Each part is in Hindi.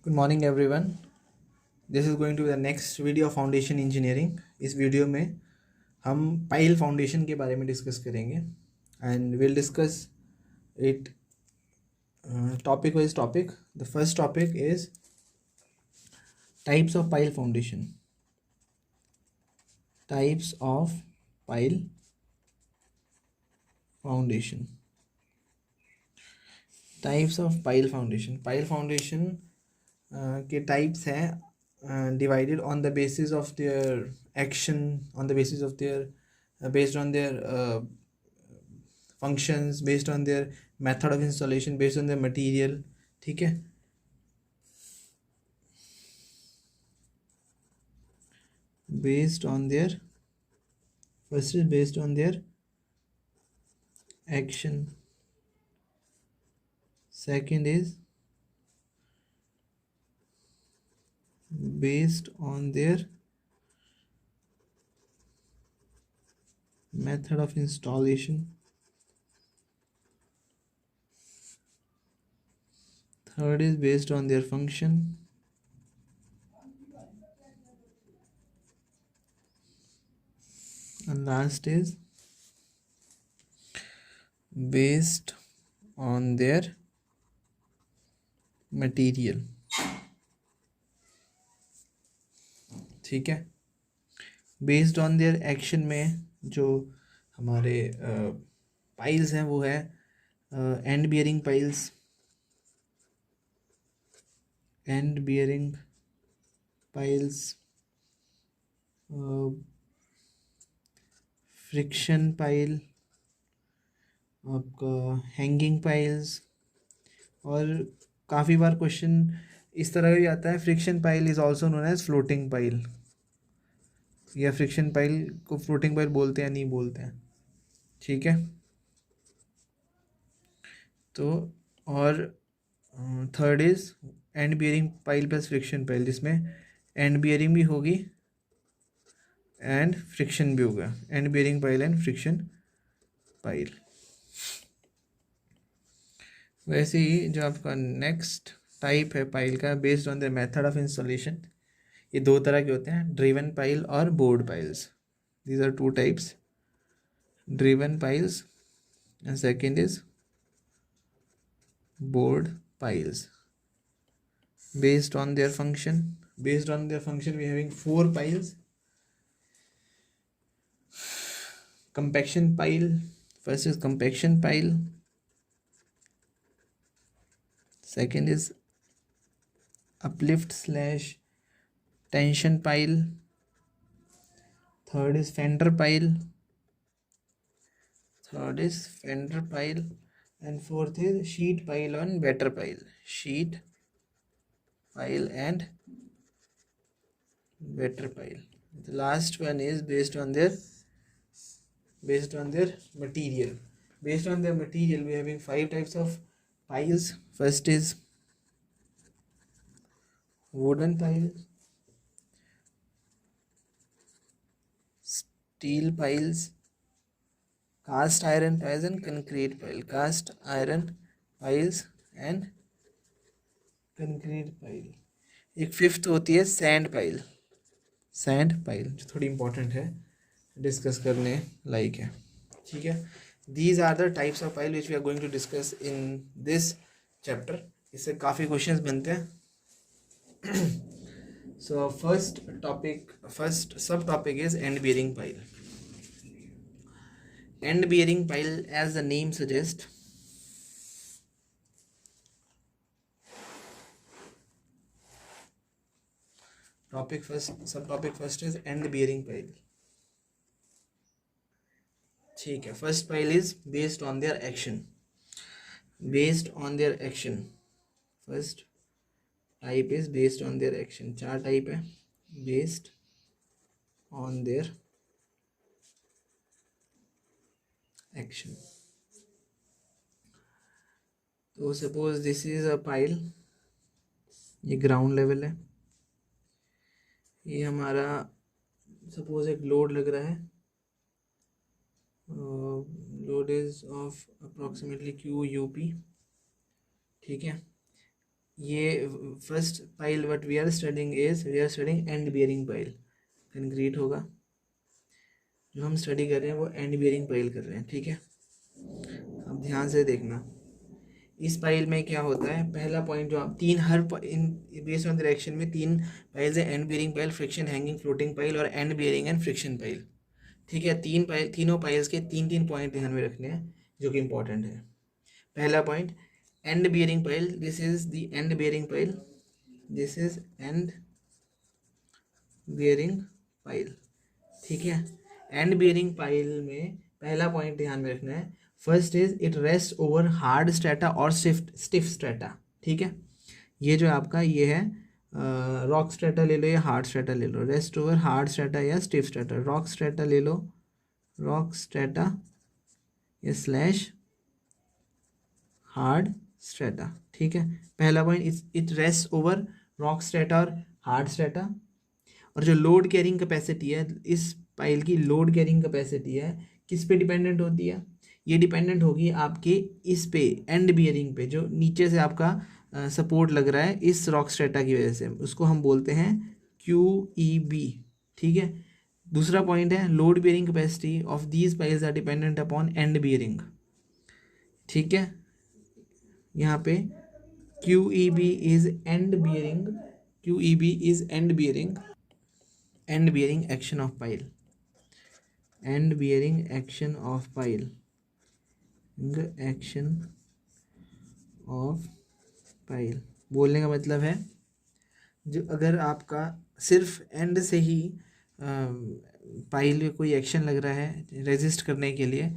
Good morning everyone. This is going to be the next video of foundation engineering. इस वीडियो में हम पाइल फाउंडेशन के बारे में डिस्कस करेंगे and will discuss it topic wise topic. The first topic is types of pile foundation. Types of pile foundation. Types of pile foundation. Pile foundation के टाइप्स हैं divided on the basis of their action, on the basis of their based on their functions, based on their method of installation, based on their material. ठीक है, based on their, first is based on their action, second is based on their method of installation, third is based on their function, and last is based on their material. ठीक है, बेस्ड ऑन देयर एक्शन में जो हमारे पाइल्स हैं वो है end bearing piles, and bearing piles, friction pile, आपका हैंगिंग पाइल्स, और काफ़ी बार क्वेश्चन इस तरह का भी आता है, friction pile is also known as floating pile, या फ्रिक्शन पाइल को फ्लोटिंग पाइल बोलते हैं नहीं बोलते हैं. ठीक है, तो और third is end bearing pile plus friction pile, जिसमें एंड बियरिंग भी होगी एंड फ्रिक्शन भी होगा. End bearing pile and friction pile. वैसे ही जो आपका नेक्स्ट टाइप है पाइल का, based on the method of installation, ये दो तरह के होते हैं, ड्रिवन पाइल और bored piles. These are two types, driven piles and second is board piles. Based on their function, we are having 4 piles. Compaction pile, first is compaction pile, second is uplift slash tension pile, third is fender pile, and fourth is sheet pile and batter pile. Sheet pile and batter pile. The last one is based on their material. Based on their material, we are having 5 types of piles. First is wooden pile, steel piles, cast iron piles and concrete pile. Cast iron piles and concrete pile. एक फिफ्थ होती है सैंड पाइल. सैंड पाइल जो थोड़ी इंपॉर्टेंट है, डिस्कस करने लायक है. ठीक है, these are the types of pile which we are going to discuss in this chapter. इससे काफ़ी क्वेश्चंस बनते हैं. So first sub topic is end bearing pile. End bearing pile, as the name suggests, subtopic first is end bearing pile. ठीक है, first pile is based on their action. First type is based on their action. 4 type है बेस्ड ऑन देयर एक्शन. तो suppose this is a pile, ये ग्राउंड लेवल है, ये हमारा सपोज एक लोड लग रहा है, load is of approximately Q UP. ठीक है, ये first pile what we are studying end bearing pile concrete होगा। जो हम स्टडी कर रहे हैं वो एंड बियरिंग पाइल कर रहे हैं, ठीक है। अब ध्यान से देखना, इस पाइल में क्या होता है, पहला पॉइंट जो आप तीन हर इन बेस्ड ऑन डायरेक्शन में तीन पाइल्स है, end bearing pile, friction hanging floating pile और end bearing and friction pile, ठीक है। तीनों पाइल्स के तीन तीन पॉइंट ध्यान में रखने हैं जो कि इंपॉर्टेंट है। पहला point, and bearing pile, this is the end bearing pile, this is end bearing pile, ठीक है। एंड बियरिंग पाइल में पहला पॉइंट ध्यान में रखना है, first is it rest over hard strata और स्टिफ स्ट्रेटा, ठीक है। ये जो आपका ये है रॉक स्ट्रेटा ले लो या हार्ड स्ट्रेटा ले लो, रेस्ट ओवर हार्ड स्ट्रेटा या स्टिफ स्ट्रेटा, रॉक स्ट्रेटा ले लो, रॉक स्ट्रेटा या स्लैश हार्ड स्ट्रेटा, ठीक है। पहला point, it rest over rock strata और हार्ड स्ट्रेटा। और जो लोड कैरिंग कैपेसिटी है, इस पाइल की लोड कैरिंग कैपेसिटी है, किस पे डिपेंडेंट होती है, ये डिपेंडेंट होगी आपके इस पे एंड बियरिंग पे, जो नीचे से आपका सपोर्ट लग रहा है इस रॉक स्ट्रेटा की वजह से, उसको हम बोलते हैं QEB, ठीक है। दूसरा पॉइंट है, load bearing capacity of these piles are dependent upon end bearing, ठीक है। यहाँ पे QEB is end bearing, QEB is end bearing, end bearing action of pile, end bearing action of pile, action of pile बोलने का मतलब है, जो अगर आपका सिर्फ एंड से ही पाइल में कोई एक्शन लग रहा है रेजिस्ट करने के लिए,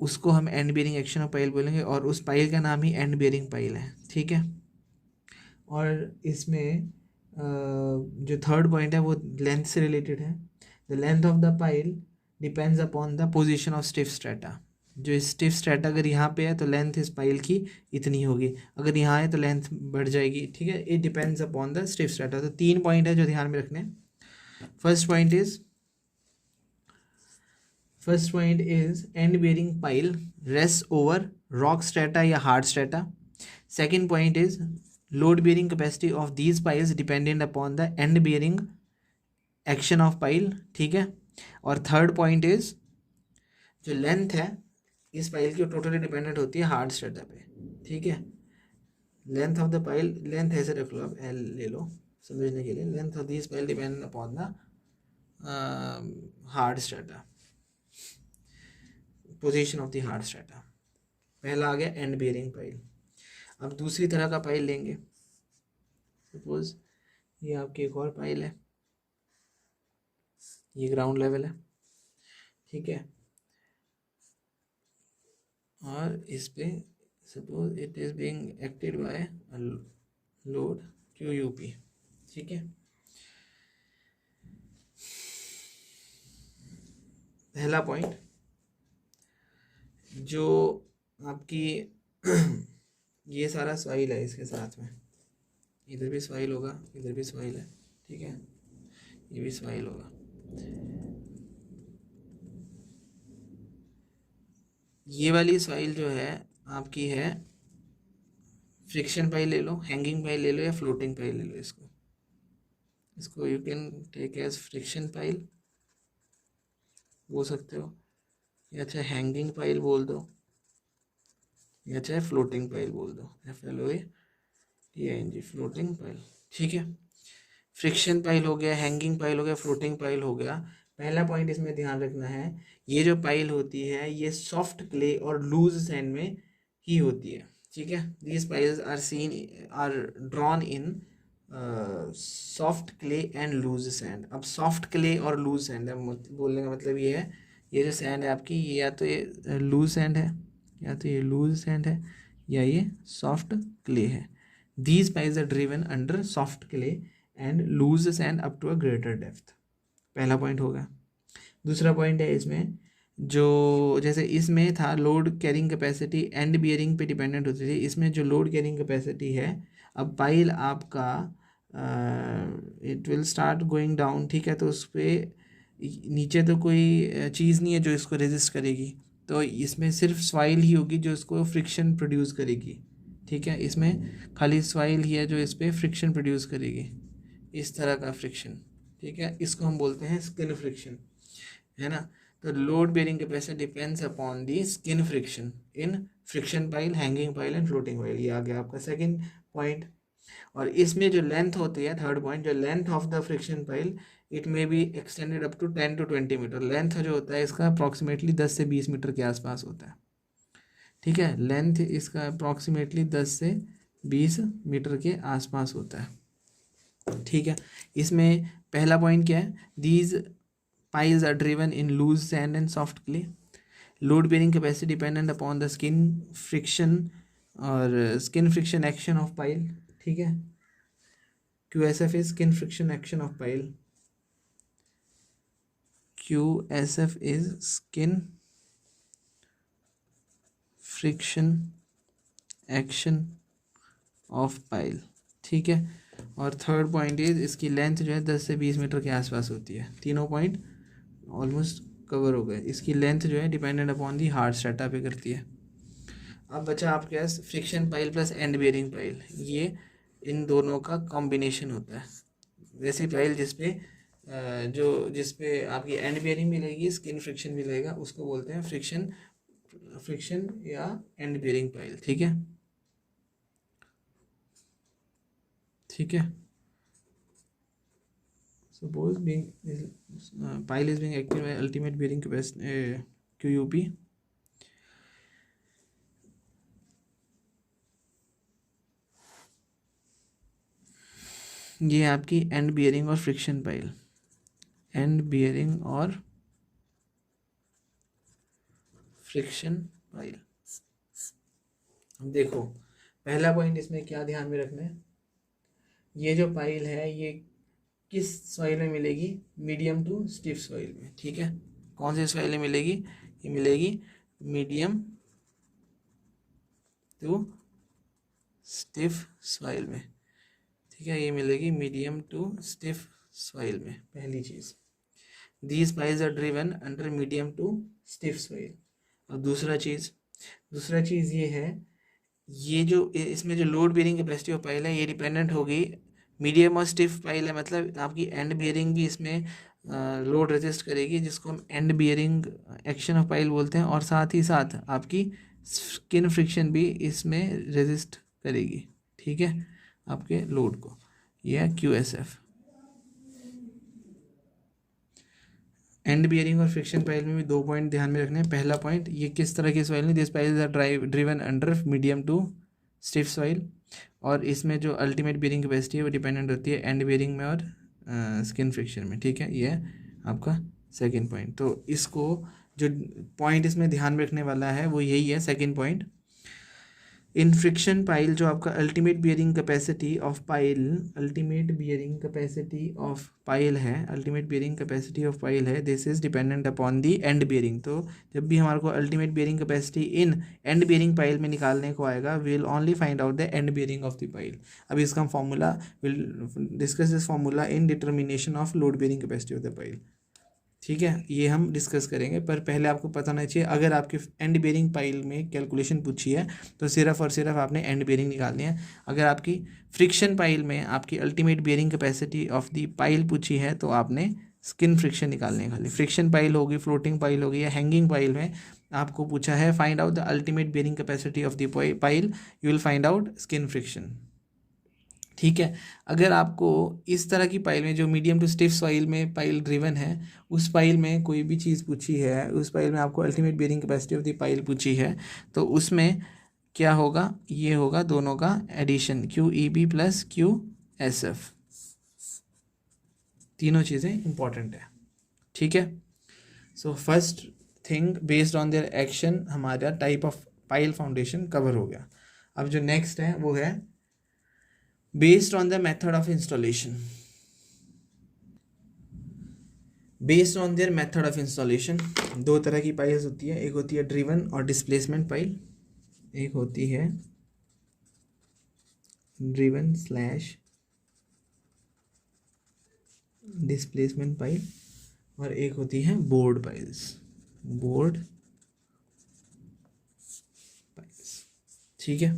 उसको हम and bearing action of pile बोलेंगे, और उस पाइल का नाम ही एंड बियरिंग पाइल है, ठीक है। और इसमें जो थर्ड पॉइंट है वो लेंथ से रिलेटेड है, the length of the pile depends upon the position of stiff strata. जो स्टिफ स्ट्रेटा अगर यहाँ पे है तो लेंथ इस पाइल की इतनी होगी, अगर यहाँ है तो लेंथ बढ़ जाएगी, ठीक है। It depends upon the stiff strata. तो तीन पॉइंट है जो ध्यान में रखने। First point is end bearing pile rest over rock strata या hard strata. Second point is load bearing capacity of these piles dependent upon the end bearing action of pile, ठीक है। और थर्ड पॉइंट इज जो लेंथ है इस पाइल की टोटली डिपेंडेंट होती है हार्ड स्ट्रेटा पे, ठीक है। Length of the pile, length ऐसे रख लो आप, L ले लो समझने के लिए, length of this pile dependent upon the hard strata, position of the hard strata. पहला आ गया एंड बियरिंग पाइल। अब दूसरी तरह का पाइल लेंगे, सपोज ये आपकी एक और पाइल है, ये ग्राउंड लेवल है, ठीक है। और इस पे suppose it is being acted by load QUP, ठीक है। पहला पॉइंट, जो आपकी ये सारा सॉइल है, इसके साथ में इधर भी सॉइल होगा, इधर भी सॉइल है, ठीक है, ये भी सॉइल होगा। ये वाली सॉइल जो है आपकी है फ्रिक्शन पाइल ले लो, हैंगिंग पाइल ले लो या फ्लोटिंग पाइल ले लो। इसको you can take as friction pile बोल सकते हो, या चाहे हैंगिंग पाइल बोल दो, या चाहे फ्लोटिंग पाइल बोल दो, FLOATING फ्लोटिंग पाइल, ठीक है। फ्रिक्शन पाइल हो गया, हैंगिंग पाइल हो गया, फ्लोटिंग पाइल हो गया। पहला पॉइंट इसमें ध्यान रखना है, ये जो पाइल होती है ये सॉफ्ट क्ले और लूज सैंड में ही होती है, ठीक है। These piles are drawn in soft clay and loose sand. अब सॉफ्ट क्ले और लूज सैंड है, बोलने का मतलब ये है, ये जो सैंड है आपकी, ये या तो ये लूज सैंड है, या तो ये लूज सैंड है, या ये सॉफ्ट क्ले है। These piles are driven under soft clay and loose sand up to a greater depth. पहला पॉइंट होगा। दूसरा पॉइंट है इसमें, जो जैसे इसमें था load carrying capacity end bearing पे डिपेंडेंट होती थी, इसमें जो लोड कैरिंग कैपेसिटी है, अब पाइल आपका it will start going down, ठीक है। तो उस पर नीचे तो कोई चीज़ नहीं है जो इसको रेजिस्ट करेगी, तो इसमें सिर्फ सॉइल ही होगी जो इसको फ्रिक्शन प्रोड्यूस करेगी, ठीक है। इसमें खाली सॉइल ही है जो इस पर फ्रिक्शन प्रोड्यूस करेगी, इस तरह का फ्रिक्शन, ठीक है। इसको हम बोलते हैं स्किन फ्रिक्शन, है ना। तो load bearing capacity depends upon the skin friction in friction pile, hanging pile and floating pile. ये आ गया आपका सेकंड पॉइंट। और इसमें जो लेंथ होती है, थर्ड पॉइंट, जो length of the friction pile it may be extended up to 10 to 20 metre. Length जो होता है इसका अप्रॉक्सीमेटली 10 से 20 मीटर के आसपास होता है, ठीक है। लेंथ इसका अप्रॉक्सीमेटली 10 से 20 मीटर के आसपास होता है, ठीक है। इसमें पहला पॉइंट क्या है, these piles are driven in loose sand and soft clay. Load bearing capacity dependent upon the skin friction और skin friction action of pile, ठीक है। QSF is skin friction action of pile. QSF is skin friction action of pile, ठीक है। और थर्ड पॉइंट इज इसकी लेंथ जो है 10 से 20 मीटर के आसपास होती है। तीनों पॉइंट ऑलमोस्ट कवर हो गए। इसकी लेंथ जो है dependent upon the hard strata पे करती है। अब बचा आपके पास friction pile plus end bearing pile, ये इन दोनों का कॉम्बिनेशन होता है। वैसे पाइल जिसपे जिसपे आपकी एंड बेयरिंग मिलेगी, स्किन फ्रिक्शन मिलेगा, उसको बोलते हैं फ्रिक्शन या एंड बेयरिंग पाइल, ठीक है, ठीक है। Suppose being pile is being active by ultimate bearing capacity QUP. ये आपकी एंड बियरिंग और फ्रिक्शन पाइल, एंड बियरिंग और फ्रिक्शन पाइल। अब देखो पहला पॉइंट इसमें क्या ध्यान में रखना है, ये जो पाइल है ये किस सॉइल में मिलेगी, मीडियम टू स्टिफ सॉइल में, ठीक है। कौन सी सॉइल में मिलेगी, ये मिलेगी मीडियम टू स्टिफ सॉइल में, ठीक है। ये मिलेगी मीडियम टू स्टिफ सॉइल में, पहली चीज़। These piles are driven under medium to stiff soil. और दूसरा चीज़ ये है, ये जो इसमें जो load bearing capacity of pile है ये डिपेंडेंट होगी मीडियम और स्टिफ पाइल है, मतलब आपकी एंड बियरिंग भी इसमें लोड रेजिस्ट करेगी, जिसको हम and bearing action of pile बोलते हैं। और साथ ही साथ आपकी स्किन फ्रिक्शन भी इसमें रेजिस्ट करेगी, ठीक है, आपके लोड को। यह है QSF। एंड बियरिंग और फ्रिक्शन पाइल में भी दो पॉइंट ध्यान में रखने हैं। पहला पॉइंट, ये किस तरह की सॉइल नहीं, this piles are driven under medium to stiff soil. और इसमें जो अल्टीमेट बियरिंग कैपेसिटी है वो डिपेंडेंट होती है एंड बियरिंग में और स्किन फ्रिक्शन में, ठीक है। ये है आपका सेकंड पॉइंट। तो इसको जो पॉइंट इसमें ध्यान में रखने वाला है वो यही है, second point. In friction pile जो आपका ultimate bearing capacity of pile, ultimate bearing capacity of pile है, ultimate bearing capacity of pile है, this is dependent upon the end bearing. तो जब भी हमारे को ultimate bearing capacity in end bearing pile में निकालने को आएगा, we will only find out the end bearing of the pile. अब इसका हम formula will discuss this formula in determination of load bearing capacity of the pile, ठीक है। ये हम डिस्कस करेंगे, पर पहले आपको पता होना चाहिए अगर आपके एंड बेयरिंग पाइल में कैलकुलेशन पूछी है तो सिर्फ और सिर्फ आपने एंड बेयरिंग निकालनी है। अगर आपकी फ्रिक्शन पाइल में आपकी ultimate bearing capacity of the pile पूछी है तो आपने स्किन फ्रिक्शन निकालने खाली। फ्रिक्शन पाइल होगी, फ्लोटिंग पाइल होगी या हैंगिंग पाइल में आपको पूछा है find out the ultimate bearing capacity of the pile, you will find out skin friction, ठीक है। अगर आपको इस तरह की पाइल में जो मीडियम टू स्टिफ सॉइल में पाइल ड्रिवन है, उस पाइल में कोई भी चीज़ पूछी है, उस पाइल में आपको ultimate bearing capacity of the pile पूछी है, तो उसमें क्या होगा, ये होगा दोनों का एडिशन, QEB प्लस QSF। तीनों चीज़ें इंपॉर्टेंट है, ठीक है। So first thing based on their action हमारा type of pile foundation cover हो गया। अब जो नेक्स्ट है वो है based on the method of installation. Based on their method of installation दो तरह की पाइल्स होती है, एक होती है ड्रिवन और डिस्प्लेसमेंट पाइल, एक होती है ड्रिवन स्लैश डिस्प्लेसमेंट पाइल, और एक होती है बोर्ड पाइल्स, बोर्ड पाइल्स, ठीक है।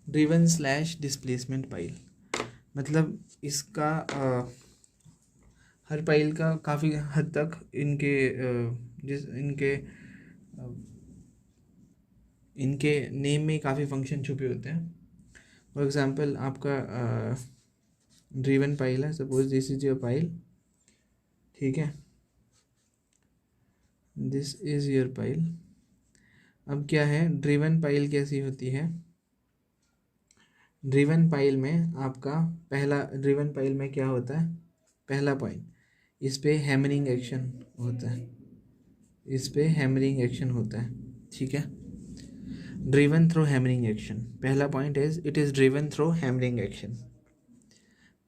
ड्रिवन स्लैश डिस्प्लेसमेंट पाइल, मतलब इसका हर पाइल का काफ़ी हद तक इनके इनके नेम में काफ़ी फंक्शन छुपे होते हैं। फॉर एग्जांपल आपका ड्रिवन पाइल है, suppose this is your pile, ठीक है, दिस इज योर पाइल। अब क्या है, ड्रिवन पाइल कैसी होती है, ड्रिवन पाइल में आपका ड्रिवन पाइल में क्या होता है, पहला पॉइंट, इस पे हैमरिंग एक्शन होता है, इस पे हैमरिंग एक्शन होता है, ठीक है, ड्रिवन थ्रू हैमरिंग एक्शन। पहला point it is driven through hammering action.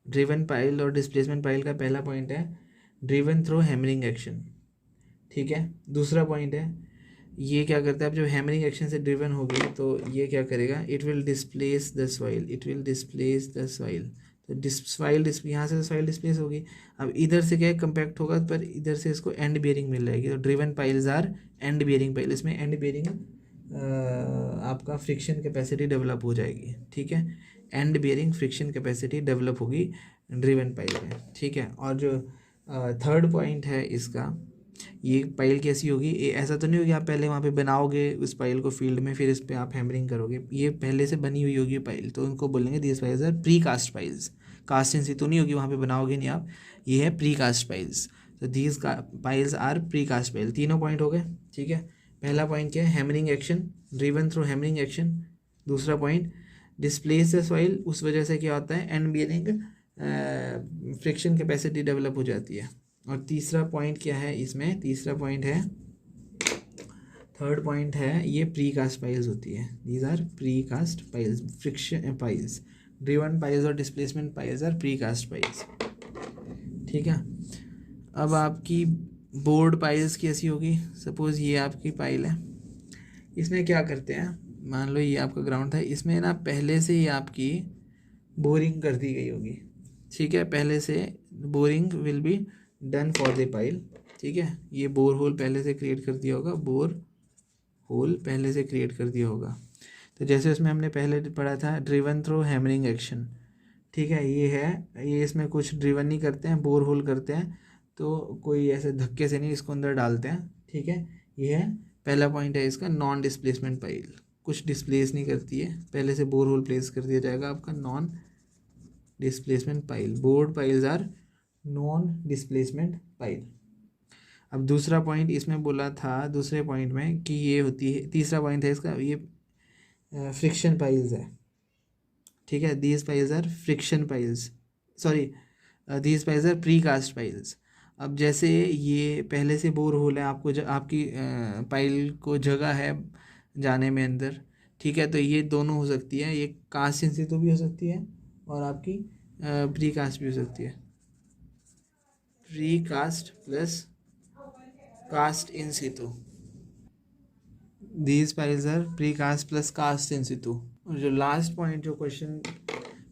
Driven pile और डिस्प्लेसमेंट पाइल का पहला पॉइंट है ड्रिवन थ्रू हैमरिंग एक्शन, ठीक है। दूसरा पॉइंट है, ये क्या करता है, अब जब हैमरिंग एक्शन से ड्रिवन होगी तो ये क्या करेगा, it will displace the soil, it will displace the soil. तो सॉइल यहाँ से सॉइल डिस्प्लेस होगी, अब इधर से क्या है, कंपैक्ट होगा, पर इधर से इसको एंड बियरिंग मिल जाएगी। तो driven piles are end bearing pile, इसमें एंड बियरिंग आपका फ्रिक्शन कैपेसिटी डेवलप हो जाएगी, ठीक है, end bearing friction capacity develop होगी ड्रिवन पाइल में, ठीक है। और जो थर्ड पॉइंट है इसका, ये पाइल कैसी होगी, ये ऐसा तो नहीं होगी आप पहले वहाँ पे बनाओगे उस पाइल को फील्ड में, फिर इस पर आप हैमरिंग करोगे, ये पहले से बनी हुई होगी पाइल, तो उनको बोलेंगे these piles are pre cast piles. Cast in situ नहीं होगी, वहाँ पे बनाओगे नहीं आप, ये है प्री कास्ट पाइल्स। तो these piles are pre cast pile. तीनों पॉइंट हो गए, ठीक है। पहला पॉइंट क्या है, hammering action, driven through hammering action. दूसरा पॉइंट, डिस्प्लेस द सॉइल, उस वजह से क्या होता है, end bearing friction capacity develop हो जाती है। और तीसरा पॉइंट क्या है इसमें, तीसरा पॉइंट है, थर्ड पॉइंट है, ये प्री कास्ट पाइल्स होती है, these are pre cast piles, friction piles. Driven piles और displacement piles are pre cast piles, ठीक है। अब आपकी बोर्ड पाइल्स कैसी होगी, सपोज ये आपकी पाइल है, इसमें क्या करते हैं, मान लो ये आपका ग्राउंड था, इसमें ना पहले से ही आपकी बोरिंग कर दी गई होगी, ठीक है, पहले से boring will be done for the pile, ठीक है। ये बोर होल पहले से क्रिएट कर दिया होगा, बोर होल पहले से क्रिएट कर दिया होगा। तो जैसे उसमें हमने पहले पढ़ा था ड्रिवन थ्रू हैमरिंग एक्शन, ठीक है, ये है, ये इसमें कुछ ड्रिवन नहीं करते हैं, बोर होल करते हैं, तो कोई ऐसे धक्के से नहीं इसको अंदर डालते हैं, ठीक है। ये है पहला पॉइंट है इसका, नॉन डिस्प्लेसमेंट पाइल, कुछ डिस्प्लेस नहीं करती है, पहले से बोर होल प्लेस कर दिया जाएगा आपका, non displacement pile. Bored piles are non displacement pile. अब दूसरा पॉइंट इसमें बोला था दूसरे पॉइंट में कि ये होती है, तीसरा पॉइंट है इसका, ये फ्रिक्शन पाइल्स है, ठीक है, these piles are friction piles, sorry these piles are pre cast piles. अब जैसे ये पहले से बोर होल है, आपको आपकी पाइल को जगह है जाने में अंदर, ठीक है, तो ये दोनों हो सकती है, ये कास्ट इन सितु भी हो सकती है और आपकी प्री कास्ट भी हो सकती है, precast plus cast in situ, these piles are pre cast plus cast in situ. और जो लास्ट पॉइंट जो क्वेश्चन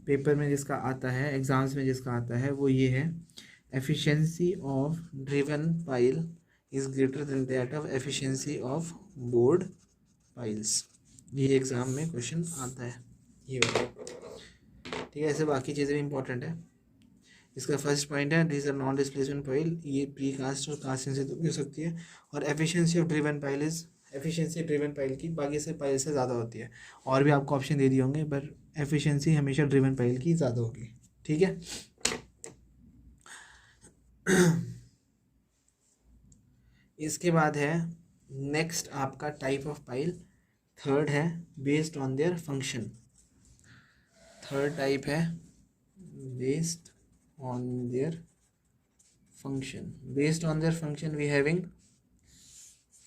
पेपर में जिसका आता है, एग्जाम्स में जिसका आता है, वो ये है, efficiency of driven pile is greater than that of efficiency of board piles. ये एग्ज़ाम में क्वेश्चन आता है, ये ठीक है। ऐसे बाकी चीज़ें भी इंपॉर्टेंट है। इसका फर्स्ट पॉइंट है this are non displacement pile, ये प्री कास्ट और कास्ट से हो सकती है। और efficiency of driven pile is, efficiency driven pile की बाकी से पाइल से ज़्यादा होती है। और भी आपको ऑप्शन दे दिए होंगे, पर एफिशिएंसी हमेशा ड्रिवन पाइल की ज़्यादा होगी, ठीक है। इसके बाद है नेक्स्ट आपका टाइप ऑफ पाइल, थर्ड है based on their function. Third type है based on their function. Based on their function we having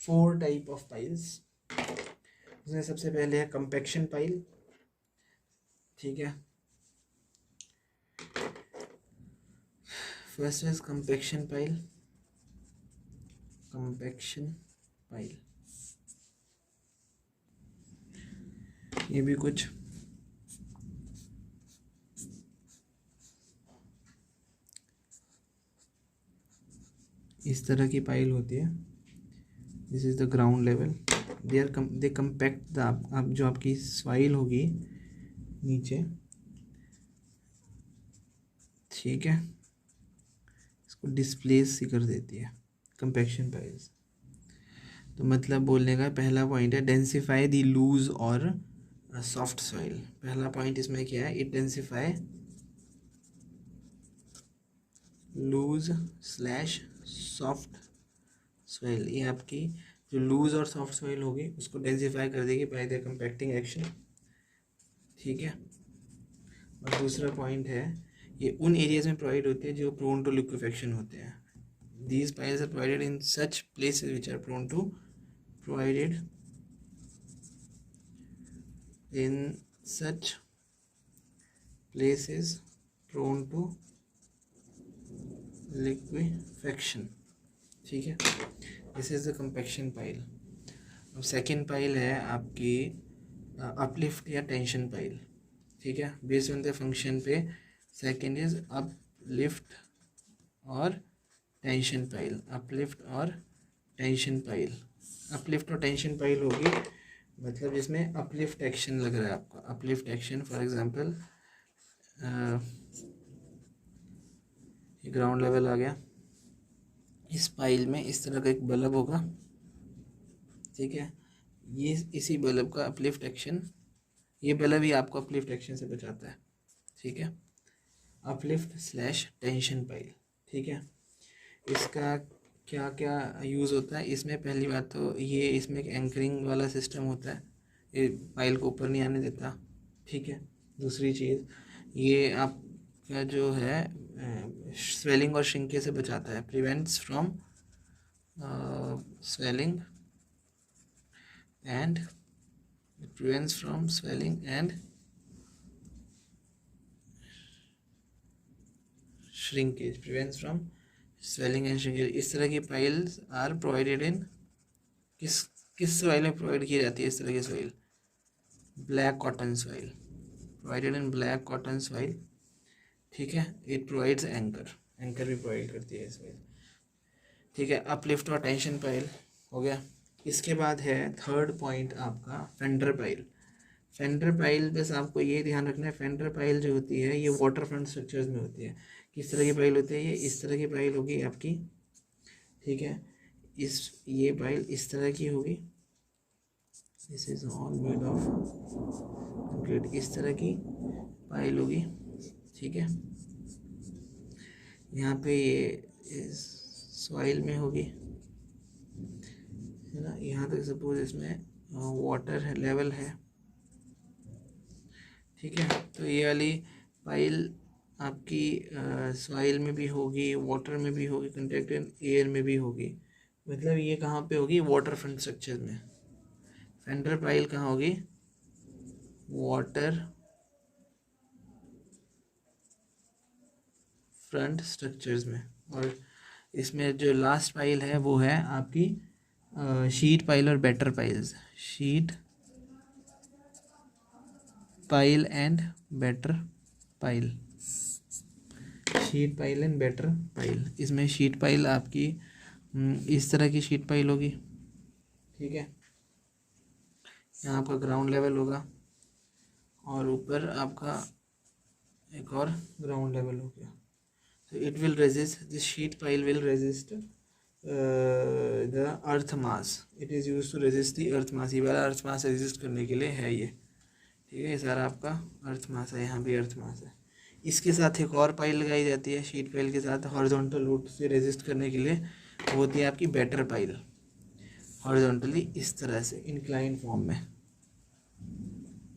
4 type of piles. उसमें सबसे पहले है compaction pile, ठीक है। First is compaction pile, compaction pile, ये भी कुछ इस तरह की पाइल होती है। This is the ground level, they compact the, अब जो आपकी सॉइल होगी नीचे, ठीक है, इसको डिस्प्लेस ही कर देती है कंपैक्शन पाइल्स। तो मतलब बोलने का पहला पॉइंट है डेंसिफाई द लूज और सॉफ्ट सॉइल। पहला पॉइंट इसमें क्या है, it densify loose slash soft soil. ये आपकी जो लूज और सॉफ्ट सॉइल होगी उसको डेंसिफाई कर देगी बाय द कंपैक्टिंग एक्शन, ठीक है। और दूसरा पॉइंट है ये उन एरियाज में प्रोवाइड होती है जो प्रोन टू लिक्विफेक्शन होते हैं। These piles are provided in such places which are prone to provided in such places prone to liquefaction, ठीक है। This is the compaction pile. अब सेकेंड पाइल है आपकी अपलिफ्ट या टेंशन पाइल, ठीक है। बेस्ड ऑन द फंक्शन पे सेकेंड इज अपलिफ्ट और टेंशन पाइल, अपलिफ्ट और टेंशन पाइल। अपलिफ्ट और टेंशन पाइल होगी मतलब जिसमें अपलिफ्ट एक्शन लग रहा है आपका, अपलिफ्ट एक्शन। फॉर एग्जांपल ये ग्राउंड लेवल आ गया, इस पाइल में इस तरह का एक बल्ब होगा, ठीक है। ये इसी बल्ब का अपलिफ्ट एक्शन, ये बल्ब ही आपको अपलिफ्ट एक्शन से बचाता है, ठीक है। अपलिफ्ट स्लैश टेंशन पाइल, ठीक है। इसका क्या क्या यूज़ होता है इसमें, पहली बात तो ये इसमें एक एंकरिंग वाला सिस्टम होता है, ये पाइल को ऊपर नहीं आने देता, ठीक है। दूसरी चीज़ ये आपका जो है स्वेलिंग और श्रिंकेज से बचाता है, prevents from swelling and it prevents from swelling and shrinkage, prevents from swelling and shrinkage। इस तरह की पाइल्स आर प्रोवाइडेड इन किस किस सॉइल में प्रोवाइड की जाती है इस तरह की soil, black cotton soil, provided in black cotton soil, ठीक है। इट प्रोवाइड्स एंकर, एंकर भी प्रोवाइड करती है सॉइल, ठीक है। अपलिफ्ट और टेंशन पाइल हो गया। इसके बाद है थर्ड पॉइंट आपका फेंडर पाइल। फेंडर पाइल बस आपको ये ध्यान रखना है, फेंडर पाइल जो होती है ये वाटर फ्रंट स्ट्रक्चर्स में होती है। किस तरह की पाइल होती है, ये इस तरह की पाइल होगी आपकी, ठीक है। ये पाइल इस तरह की होगी, this is all made of concrete, इस तरह की पाइल होगी, ठीक है। यहाँ पे ये सॉइल में होगी, है ना। यहाँ तक सपोज इसमें वाटर लेवल है, ठीक है। तो ये वाली पाइल आपकी सॉइल में भी होगी, वाटर में भी होगी, कंटेक्टेड एयर में भी होगी। मतलब ये कहाँ पे होगी, वाटर फ्रंट स्ट्रक्चर में। फेंडर पाइल कहाँ होगी, वाटर फ्रंट स्ट्रक्चर्स में। और इसमें जो लास्ट पाइल है वो है आपकी शीट पाइल और better piles, sheet pile and better pile, sheet pile and better pile. इसमें शीट पाइल आपकी इस तरह की शीट पाइल होगी, ठीक है। यहाँ आपका ग्राउंड लेवल होगा और ऊपर आपका एक और ग्राउंड लेवल हो गया। तो it will resist, this sheet pile will resist the earth mass, it is use to resist the earth mass. ये वाला अर्थ मास रेजिस्ट करने के लिए है ये, ठीक है। ये सारा आपका अर्थ मास है, यहाँ भी अर्थ मास है। इसके साथ एक और पाइल लगाई जाती है शीट पाइल के साथ हॉरिजॉन्टल लोड से रेजिस्ट करने के लिए, वो होती है आपकी बेटर पाइल, हॉरिजॉन्टली इस तरह से इंक्लाइन फॉर्म में।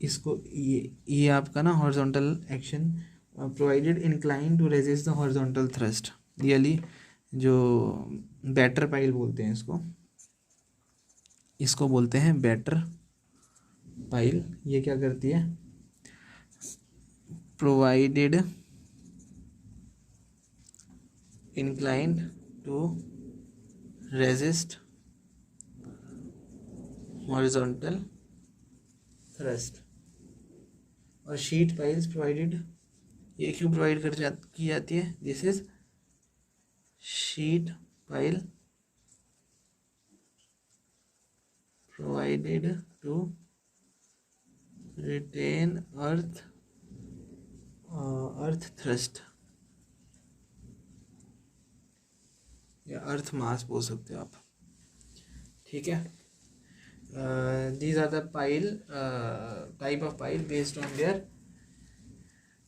इसको ये आपका ना horizontal action provided incline to resist the horizontal thrust, really जो बेटर पाइल बोलते हैं इसको बोलते हैं बेटर पाइल। ये क्या करती है, provided inclined to resist horizontal thrust। और शीट पाइल्स प्रोवाइडेड, ये क्यों प्रोवाइड की जाती है, this is sheet pile provided to retain earth earth thrust या अर्थ मास बोल सकते हो आप, ठीक है। These are the pile type of pile based on their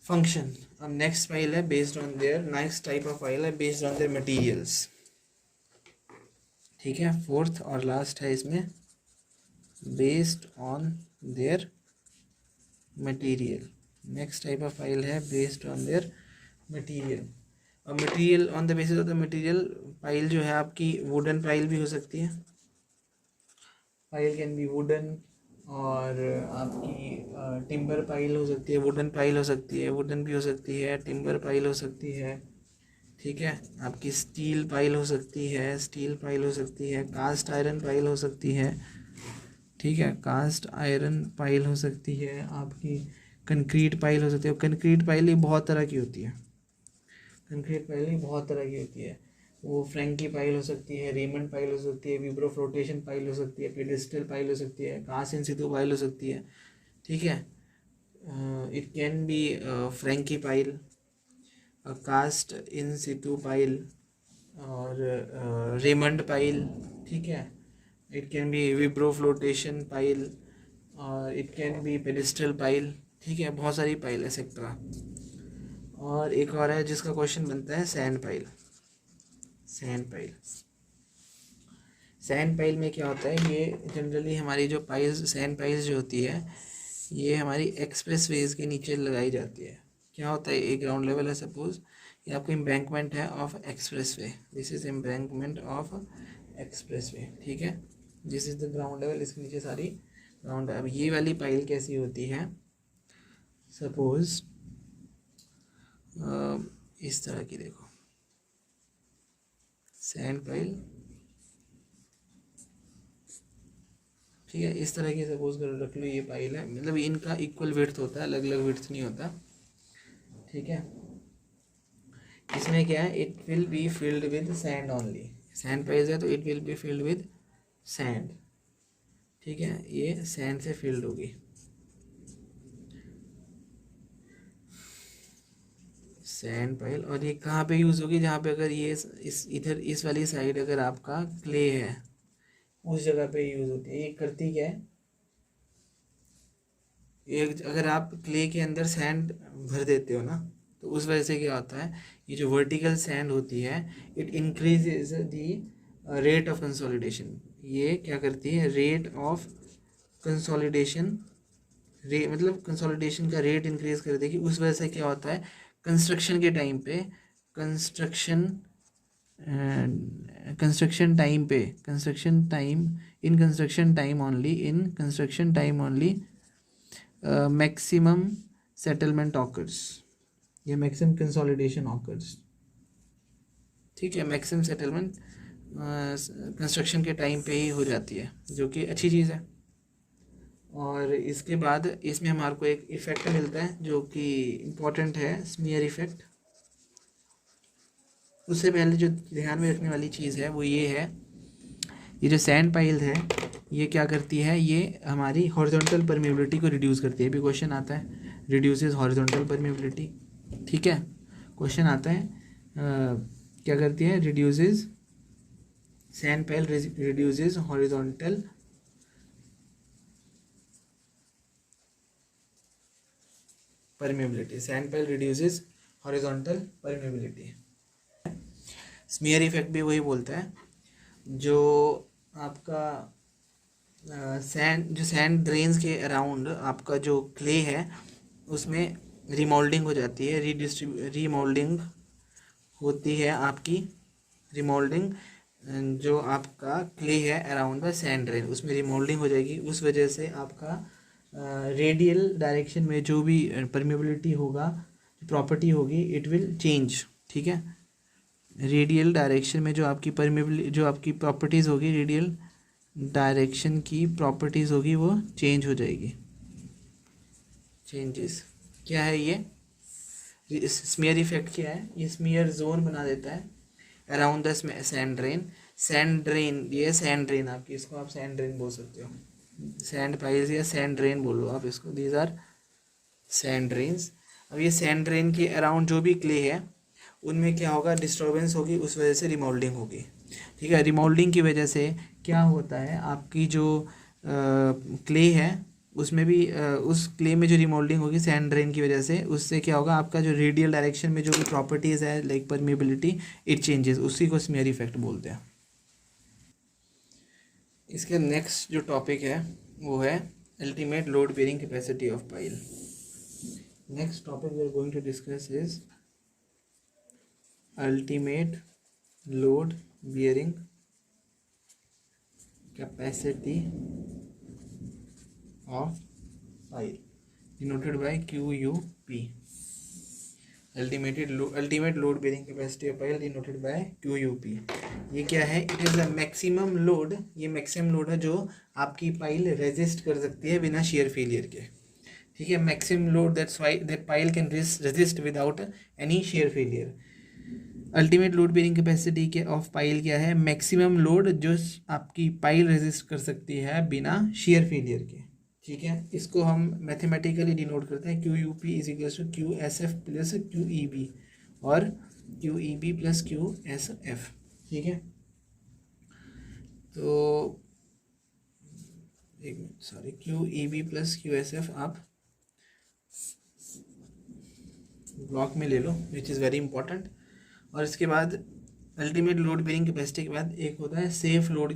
function. अब नेक्स्ट पाइल है based on their, next type of pile है बेस्ड ऑन देयर मटेरियल्स, ठीक है। फोर्थ और लास्ट है इसमें based on there material. Next type of file है बेस्ड ऑन देयर मटेरियल। अब material on the basis of the material, file जो है आपकी वुडन फाइल भी हो सकती है, फाइल कैन बी वुडन, और आपकी टिम्बर पाइल हो सकती है, वुडन पाइल हो सकती है, वुडन भी हो सकती है, टिम्बर पाइल हो सकती है, ठीक है। आपकी स्टील पाइल हो सकती है, स्टील पाइल हो सकती है, कास्ट आयरन पाइल हो सकती है, ठीक है, कास्ट आयरन पाइल हो सकती है, आपकी कंक्रीट पाइल हो सकती है। कंक्रीट पाइल ही बहुत तरह की होती है, कंक्रीट पाइल ही बहुत तरह की होती है। वो फ्रैंकी पाइल हो सकती है, रेमंड पाइल हो सकती है, विब्रो फ्लोटेशन पाइल हो सकती है, पेडिस्टल पाइल हो सकती है, कास्ट इन सितु पाइल हो सकती है, ठीक है। It can be Franki pile, cast in situ pile, और रेमंड पाइल, ठीक है। It can be vibro flotation pile, और it can be pedestal pile, ठीक है। बहुत सारी पाइल है सेक्ट्रा। और एक और है जिसका क्वेश्चन बनता है sand pile. Sand pile, sand pile में क्या होता है, ये जनरली हमारी जो पाइल्स, सैंड पाइल्स जो होती है, ये हमारी एक्सप्रेस वेज के नीचे लगाई जाती है। क्या होता है, एक ग्राउंड लेवल है सपोज, ये आपको एम्बैंकमेंट है of express way, this is embankment of express way, ठीक है। This is the ground level, इसके नीचे सारी ग्राउंड। अब ये वाली पाइल कैसी होती है, सपोज इस तरह की, देखो सैंड पाइल, ठीक है, इस तरह की सपोज कर रख लो, ये पाइल है, मतलब इनका इक्वल विड्थ होता है, अलग अलग विड्थ नहीं होता, ठीक है। इसमें क्या है, it will be filled with sand only, sand pile है तो it will be filled with sand, ठीक है, ये सैंड से फिल्ड होगी। सैंड पाइल, और ये कहाँ पे यूज़ होगी, जहाँ पे अगर ये इस इधर इस वाली साइड अगर आपका क्ले है, उस जगह पे यूज़ होती है। ये करती क्या है, एक अगर आप क्ले के अंदर सैंड भर देते हो ना, तो उस वजह से क्या होता है, ये जो वर्टिकल सैंड होती है, it increases the rate of consolidation. ये क्या करती है, रेट ऑफ कंसोलिडेशन, मतलब कंसोलिडेशन का रेट इंक्रीज कर देगी। उस वजह से क्या होता है, कंस्ट्रक्शन के टाइम पे, कंस्ट्रक्शन टाइम पे, construction time only maximum settlement occurs, या मैक्सिमम कंसोलिडेशन ऑकर्स, ठीक है। मैक्सिमम सेटलमेंट कंस्ट्रक्शन के टाइम पे ही हो जाती है, जो कि अच्छी चीज़ है। और इसके बाद इसमें हमारे को एक इफ़ेक्ट मिलता है जो कि इम्पोर्टेंट है, स्मीयर इफ़ेक्ट। उससे पहले जो ध्यान में रखने वाली चीज़ है वो ये है, ये जो सैंड पाइल है, ये क्या करती है, ये हमारी हॉरिजॉन्टल परमेबिलिटी को रिड्यूस करती है। अभी क्वेश्चन आता है, रिड्यूसेस हॉरिजॉन्टल परमेबिलिटी, ठीक है। क्वेश्चन आता है क्या करती है, reduces, sand pile reduces horizontal permeability, sand pile reduces horizontal permeability. Smear effect भी वही बोलता है, जो आपका सैंड ड्रेन्स के अराउंड आपका जो क्ले है उसमें रिमोल्डिंग हो जाती है, रिमोल्डिंग होती है आपकी, रिमोल्डिंग जो आपका क्ले है अराउंड द सैंड ड्रेन, उसमें रिमोल्डिंग हो जाएगी। उस वजह से आपका रेडियल डायरेक्शन में जो भी परमेबिलिटी होगा, प्रॉपर्टी होगी, इट विल चेंज, ठीक है। रेडियल डायरेक्शन में जो आपकी परमेबिलिटी, जो आपकी प्रॉपर्टीज़ होगी, रेडियल डायरेक्शन की प्रॉपर्टीज़ होगी, वो चेंज हो जाएगी। चेंजेस क्या है, ये स्मीयर इफेक्ट क्या है, ये स्मीयर जोन बना देता है around the sand drain. Sand drain, ये सैंड ड्रेन आपकी, इसको आप सैंड ड्रेन बोल सकते हो, सैंड पाइल्स या सैंड ड्रेन बोलो आप इसको, दीज आर सैंड ड्रेन्स। अब ये सैंड रेन के अराउंड जो भी क्ले है उनमें क्या होगा, डिस्टर्बेंस होगी, उस वजह से रिमोल्डिंग होगी। ठीक है, रिमोल्डिंग की वजह से क्या होता है, आपकी जो क्ले है उसमें भी उस क्ले में जो रिमोल्डिंग होगी सैंड रेन की वजह से, उससे क्या होगा, आपका जो रेडियल डायरेक्शन में जो भी प्रॉपर्टीज़ है लाइक परमेबिलिटी इट चेंजेस, उसी को स्मीयर इफेक्ट बोलते हैं। इसके नेक्स्ट जो टॉपिक है वो है ultimate load bearing capacity of pile. Next topic we are going to discuss is ultimate load bearing capacity of pile denoted by QUP. ultimate load bearing capacity of pile denoted by QUP. ये क्या है, it is the maximum load, ये मैक्सिमम लोड है जो आपकी पाइल रेजिस्ट कर सकती है बिना शेयर फेलियर के। ठीक है, maximum load that's why that pile can resist without any share failure. Ultimate load bearing capacity के ऑफ पाइल क्या है, मैक्सिमम लोड जो आपकी पाइल रेजिस्ट कर सकती है बिना शेयर फेलियर के। ठीक है, इसको हम मैथमेटिकली डिनोट करते हैं, Q U P is equals to Q S F plus Q E B और Q E B plus Q S F. ठीक है, तो एक minute, sorry, Q E B plus Q S F आप ब्लॉक में ले लो विच इज़ वेरी इंपॉर्टेंट। और इसके बाद अल्टीमेट लोड बेयरिंग कैपेसिटी के बाद एक होता है safe load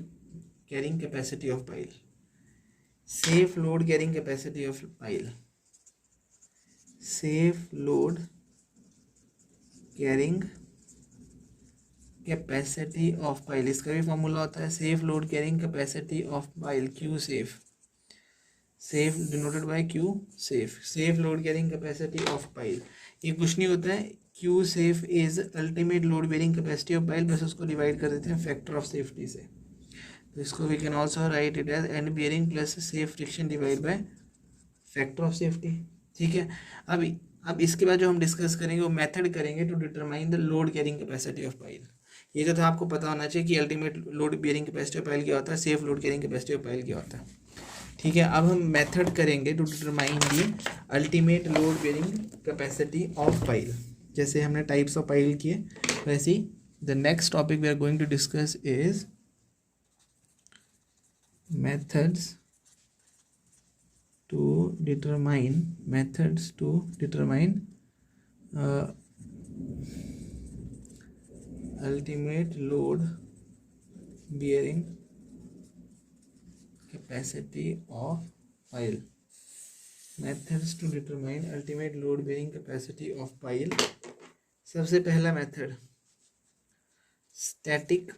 carrying capacity of pile. Safe load carrying capacity of pile, safe load carrying capacity of pile, इसका भी फॉर्मूला होता है safe load carrying capacity of pile, Q safe, safe denoted by Q safe, safe load carrying capacity of pile. ये कुछ नहीं होता है, Q safe is ultimate load bearing capacity of pile, बस उसको डिवाइड कर देते हैं फैक्टर ऑफ सेफ्टी से। तो इसको we can also write it as end bearing plus safe friction divide by factor of safety. ठीक है, अब इसके बाद जो हम डिस्कस करेंगे वो मेथड करेंगे to determine the load carrying capacity of pile. ये जो था आपको पता होना चाहिए कि ultimate load bearing capacity of pile क्या होता है, safe load carrying capacity of pile क्या होता है। ठीक है, अब हम मेथड करेंगे to determine the ultimate load bearing capacity of pile. जैसे हमने टाइप्स ऑफ पाइल किए वैसे ही the next topic we are going to discuss is methods to determine ultimate load bearing capacity of pile. Methods to determine ultimate load bearing capacity of pile. सबसे पहला मेथड स्टैटिक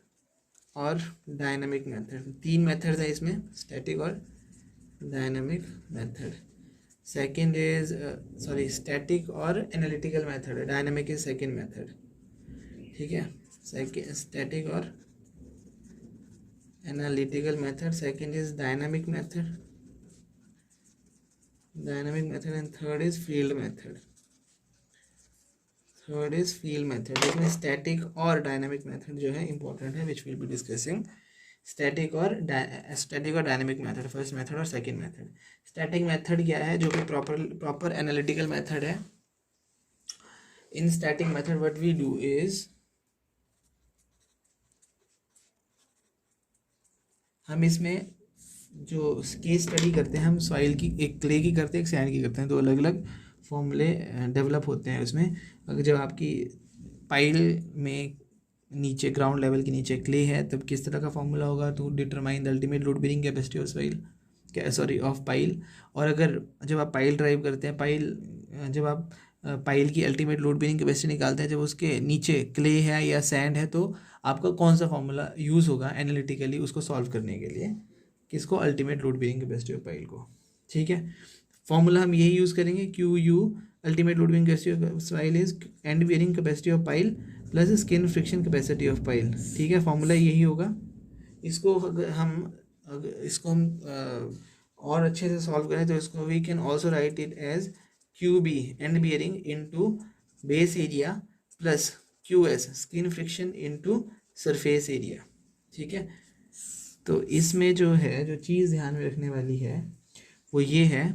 और डायनामिक मेथड, तीन मेथड्स है इसमें, स्टैटिक और dynamic method. Second is static और analytical method, dynamic is second method. ठीक है, स्टैटिक और analytical method, second is dynamic method and third is field method. Third is field method, जिसमें स्टैटिक और डायनामिक मेथड जो है इंपॉर्टेंट है, which will be discussing static और डायनामिक मेथड, फर्स्ट मेथड और सेकंड मेथड। स्टैटिक मेथड क्या है, जो कि प्रॉपर एनालिटिकल मेथड है। In static method what we do is हम इसमें जो केस स्टडी करते हैं, हम सॉइल की, एक क्ले की करते हैं, एक सैंड की करते हैं, तो अलग अलग फॉर्मूले डेवलप होते हैं उसमें। अगर जब आपकी पाइल में नीचे ग्राउंड लेवल के नीचे क्ले है तब किस तरह का फॉर्मूला होगा to determine the ultimate load bearing capacity of soil of pile. और अगर जब आप पाइल ड्राइव करते हैं, जब आप पाइल की अल्टीमेट लोड बेयरिंग कैपेसिटी निकालते हैं, जब उसके नीचे क्ले है या सैंड है, तो आपका कौन सा फॉर्मूला यूज़ होगा एनालिटिकली उसको सॉल्व करने के लिए, किसको, ultimate load bearing capacity of pile को। ठीक है, फॉर्मूला हम यही यूज़ करेंगे, Q U ultimate load bearing capacity of pile is and bearing capacity of pile plus skin friction capacity of pile. ठीक है, फॉर्मूला यही होगा। इसको हम और अच्छे से सॉल्व करें तो इसको we can also write it as Q B end bearing into base area plus Q S skin friction into surface area. ठीक है, तो इसमें जो है, जो चीज़ ध्यान में रखने वाली है वो ये है,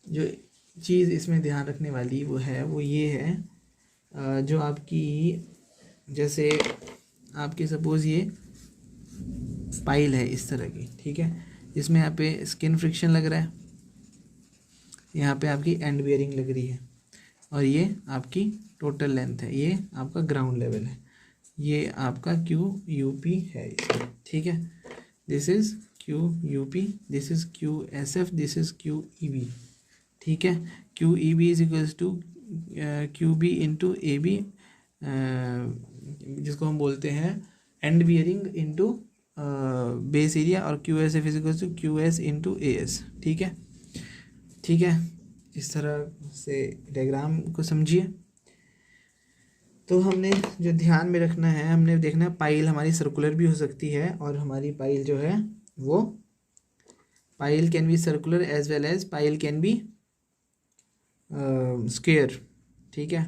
जो चीज़ इसमें ध्यान रखने वाली वो ये है, जो आपकी, जैसे आपकी सपोज़ ये पाइल है इस तरह की, ठीक है, इसमें यहाँ पे स्किन फ्रिक्शन लग रहा है, यहाँ पे आपकी एंड बियरिंग लग रही है, और ये आपकी टोटल लेंथ है, ये आपका ग्राउंड लेवल है, ये आपका क्यू यू पी है इसमें, ठीक है। This is Q U P, this is Q S F, this is Q E B, ठीक है। Q E B is equals to Q B into A B, जिसको हम बोलते हैं end bearing into base area, और Q S F is equals to Q S into A S, ठीक है, ठीक है। इस तरह से डायग्राम को समझिए। तो हमने जो ध्यान में रखना है, हमने देखना है पाइल हमारी सर्कुलर भी हो सकती है, और हमारी पाइल जो है वो pile can be circular as well as pile can be square, ठीक है।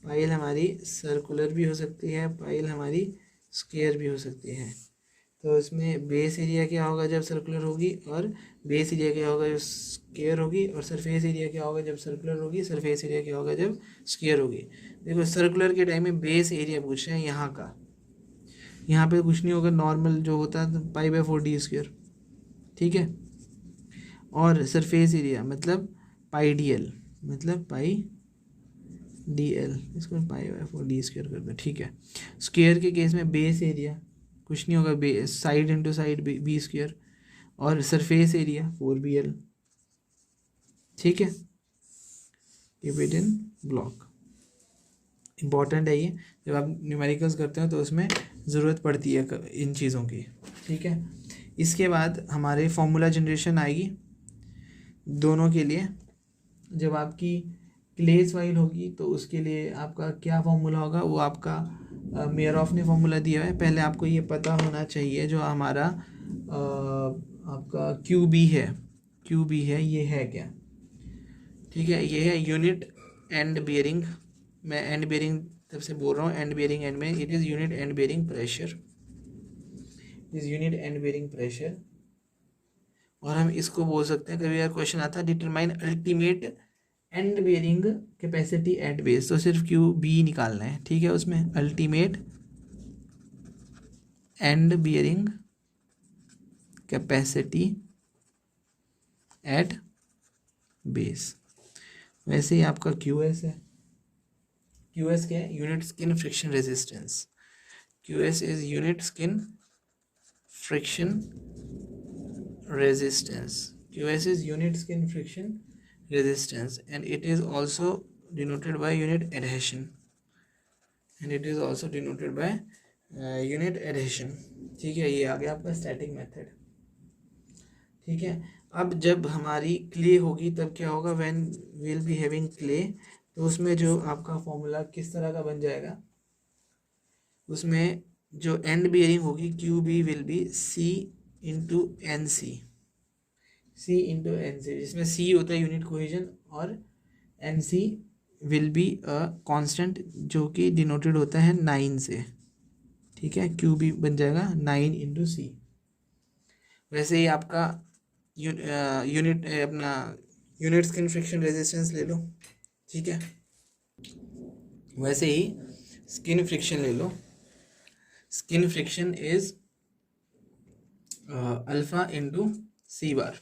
पाइल हमारी सर्कुलर भी हो सकती है, पाइल हमारी स्क्वायर भी हो सकती है। तो इसमें बेस एरिया क्या होगा जब सर्कुलर होगी, और बेस एरिया क्या होगा जब स्क्वायर होगी, और सरफेस एरिया क्या होगा जब सर्कुलर होगी, सरफेस एरिया क्या होगा जब स्क्वायर होगी। देखो सर्कुलर के टाइम में बेस एरिया पूछ रहे हैं यहाँ का, यहाँ पे कुछ नहीं होगा, नॉर्मल जो होता है पाई बाय 4d स्क्वायर, ठीक है। और सरफेस एरिया मतलब पाई डी एल, मतलब पाई डी एल, इसको पाई बाय 4d स्क्वायर कर दो, ठीक है। स्क्वायर के केस में बेस एरिया कुछ नहीं होगा, base side into side B square, और सरफेस एरिया 4bl, ठीक है। Keep it in block, important है ये, जब आप न्यूमेरिकल्स करते हो तो उसमें ज़रूरत पड़ती है इन चीज़ों की, ठीक है। इसके बाद हमारे फॉर्मूला जनरेशन आएगी दोनों के लिए। जब आपकी क्ले सॉइल होगी तो उसके लिए आपका क्या फॉर्मूला होगा, वो आपका मेयरऑफ ने फॉर्मूला दिया है। पहले आपको ये पता होना चाहिए जो हमारा आपका क्यू बी है, ये है क्या, ठीक है। ये है यूनिट एंड बियरिंग, मैं एंड बियरिंग तब से बोल रहा हूँ, एंड बियरिंग एंड में it is unit and bearing pressure, is unit and bearing pressure. और हम इसको बोल सकते हैं, कभी यार क्वेश्चन आता है determine ultimate and bearing capacity eight base, तो सिर्फ क्यू बी निकालना है, ठीक है। उसमें ultimate and bearing capacity eight base. वैसे ही आपका क्यू एस है, क्यू एस क्या है, unit skin friction resistance, Q S is unit skin friction resistance, qs is unit skin friction resistance, and it is also denoted by unit adhesion, unit adhesion, ठीक है। ये आ गया आपका स्टैटिक मेथड, ठीक है। अब जब हमारी क्ले होगी तब क्या होगा, when will be having clay, तो उसमें जो आपका फॉर्मूला किस तरह का बन जाएगा, उसमें जो एंड बियरिंग होगी Q B will be C into N C, C into N C, जिसमें सी होता है यूनिट कोहेजन, और N C will be a constant जो कि डिनोटेड होता है 9 से, ठीक है। क्यू बी बन जाएगा 9 इंटू सी। वैसे ही आपका यूनिट अपना यूनिट स्किन फ्रिक्शन रेजिस्टेंस ले लो, ठीक है। वैसे ही स्किन फ्रिक्शन ले लो, skin friction is alpha into C bar,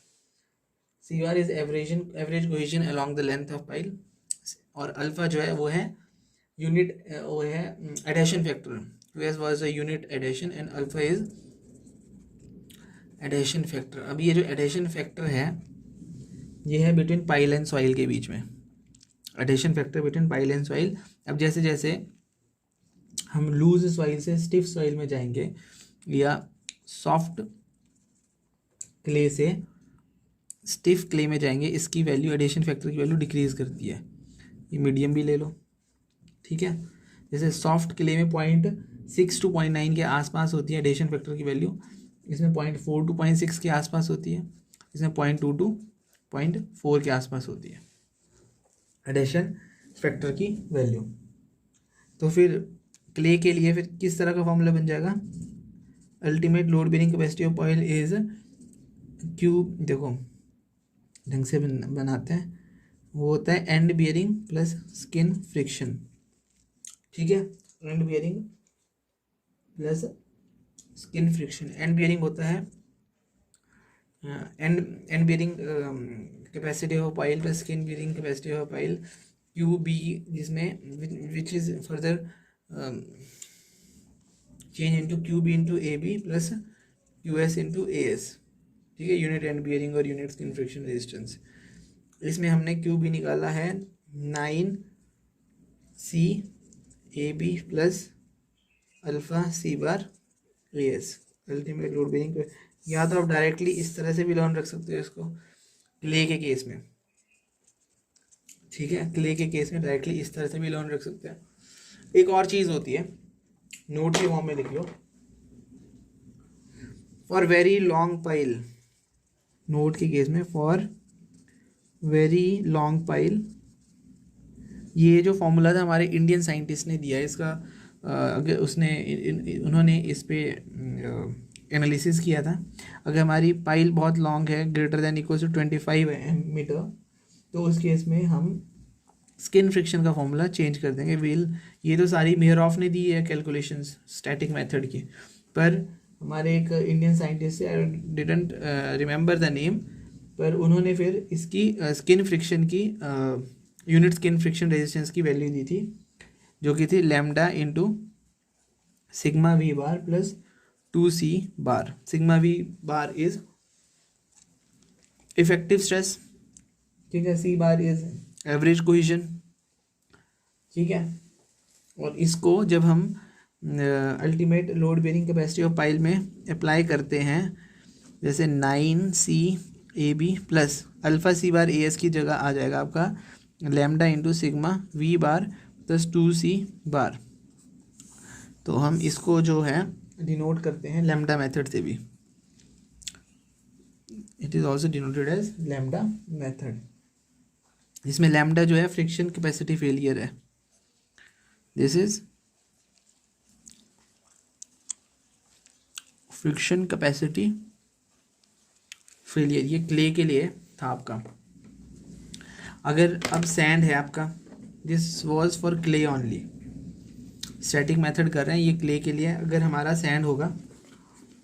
C bar is average cohesion along the length of pile, और अल्फा जो है वो है यूनिट, वो है adhesion factor, Q S was a unit adhesion and alpha is adhesion factor. अब ये जो एडेशन फैक्टर है ये है बिटवीन पाइल एंड सॉइल के बीच में, adhesion factor between pile and soil. अब जैसे जैसे हम लूज सॉइल से स्टिफ सॉइल में जाएंगे, या सॉफ्ट क्ले से स्टिफ क्ले में जाएंगे, इसकी वैल्यू, एडिशन फैक्टर की वैल्यू डिक्रीज़ करती है। ये मीडियम भी ले लो, ठीक है। जैसे सॉफ्ट क्ले में 0.6 to 0.9 के आसपास होती है एडिशन फैक्टर की वैल्यू, इसमें 0.4 to 0.6 के आसपास होती है, इसमें 0.2 to 0.4 के आसपास होती है एडिशन फैक्टर की वैल्यू। तो फिर क्ले के लिए फिर किस तरह का फॉर्मूला बन जाएगा, ultimate load bearing capacity of oil is Q, देखो ढंग से बनाते हैं, वो होता है end bearing plus skin friction. ठीक है, end bearing plus skin friction. End bearing होता है end bearing capacity of pile plus skin bearing capacity of pile Q B, जिसमें which is further change into Q B into A B plus Q S into A S. ठीक है, यूनिट एंड बियरिंग और यूनिट स्किन फ्रिक्शन रेजिस्टेंस। इसमें हमने क्यू बी निकाला है 9 C A B plus alpha C bar A S ultimate load bearing. या तो आप डायरेक्टली इस तरह से भी लॉन रख सकते हो इसको क्ले के केस में। ठीक है, क्ले के केस में डायरेक्टली इस तरह से भी लॉन रख सकते हैं। एक और चीज़ होती है, नोट के फॉर्म में लिख लो, for very long pile. Note के केस में फॉर वेरी लॉन्ग पाइल, ये जो फॉर्मूला था हमारे इंडियन साइंटिस्ट ने दिया है इसका। अगर उन्होंने इस पे एनालिसिस किया था। अगर हमारी पाइल बहुत लॉन्ग है, greater than equal to 25 metre, तो उस केस में हम स्किन फ्रिक्शन का फॉर्मूला चेंज कर देंगे। ये तो सारी मेयरऑफ ने दी है कैलकुलेशंस स्टैटिक मेथड की, पर हमारे एक इंडियन साइंटिस्ट है, डिडंट रिमेंबर द नेम, पर उन्होंने फिर इसकी स्किन फ्रिक्शन की यूनिट स्किन फ्रिक्शन रेजिस्टेंस की वैल्यू दी थी, जो कि थी lambda into sigma V bar plus 2c bar. Sigma V bar is effective stress, ठीक है, C bar is average cohesion. ठीक है, और इसको जब हम ultimate load bearing capacity of pile में अप्लाई करते हैं, जैसे 9 C A B plus alpha C bar A S की जगह आ जाएगा आपका lambda into sigma V bar plus 2c bar. तो हम इसको जो है डिनोट करते हैं लैम्डा मेथड से भी। It is also denoted as lambda method. इसमें लैम्डा जो है फ्रिक्शन कैपेसिटी फेलियर है। This is friction capacity failure. ये क्ले के लिए था आपका। अगर अब सैंड है आपका, this was for clay only, static method कर रहे हैं, ये क्ले के लिए। अगर हमारा सैंड होगा,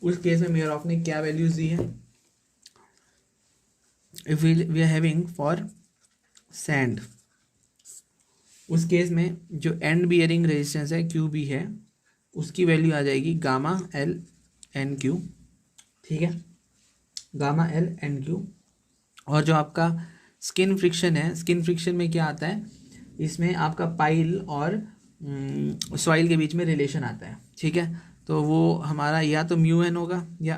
उस केस में मेयरऑफ ने क्या वैल्यूज दी है, if we are having for sand, उस केस में जो एंड बियरिंग रेजिस्टेंस है क्यू बी है, उसकी वैल्यू आ जाएगी गामा एल एन क्यू। ठीक है, गामा एल एन क्यू। और जो आपका स्किन फ्रिक्शन है, स्किन फ्रिक्शन में क्या आता है, इसमें आपका पाइल और सॉइल के बीच में रिलेशन आता है। ठीक है, तो वो हमारा या तो म्यू एन होगा या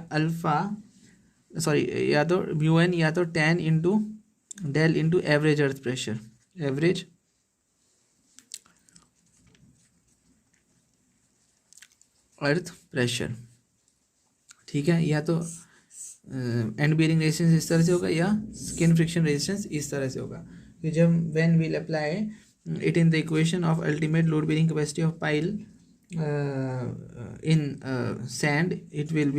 या तो म्यू एन या तो tan into del into average earth pressure, average earth pressure. ठीक है, या तो एंड बियरिंग रेजिस्टेंस इस तरह से होगा या स्किन फ्रिक्शन रेजिस्टेंस इस तरह से होगा। तो जब when we'll apply it in the equation of ultimate load bearing capacity of pile in sand, it will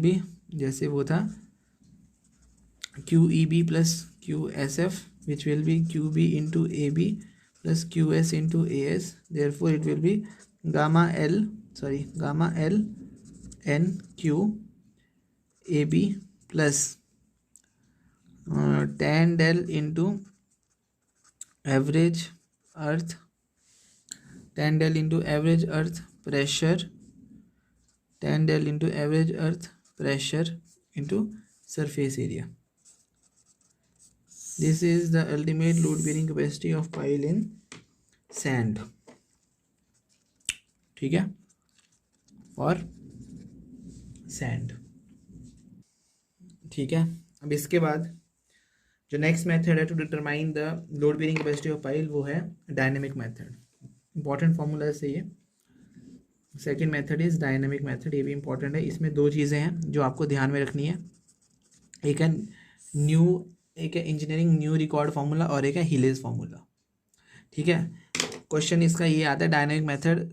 be जैसे वो था Q E B plus Q S F, which will be Q B into A B plus Q S into A S. Therefore it will be gamma L N Q A B plus tan del into average earth, tan del into average earth pressure, ten del into average earth pressure into surface area. This is the ultimate load bearing capacity of pile in sand. ठीक है, और सैंड। ठीक है, अब इसके बाद जो नेक्स्ट मेथड है to determine the load bearing capacity of pile, वो है डायनेमिक मेथड। इंपॉर्टेंट फॉर्मूला है ये। Second method is dynamic method, ये भी इंपॉर्टेंट है। इसमें दो चीज़ें हैं जो आपको ध्यान में रखनी है, एक है इंजीनियरिंग न्यू रिकॉर्ड फार्मूला और एक है हीलेज फार्मूला। ठीक है, क्वेश्चन इसका ये आता है, डायनेमिक मेथड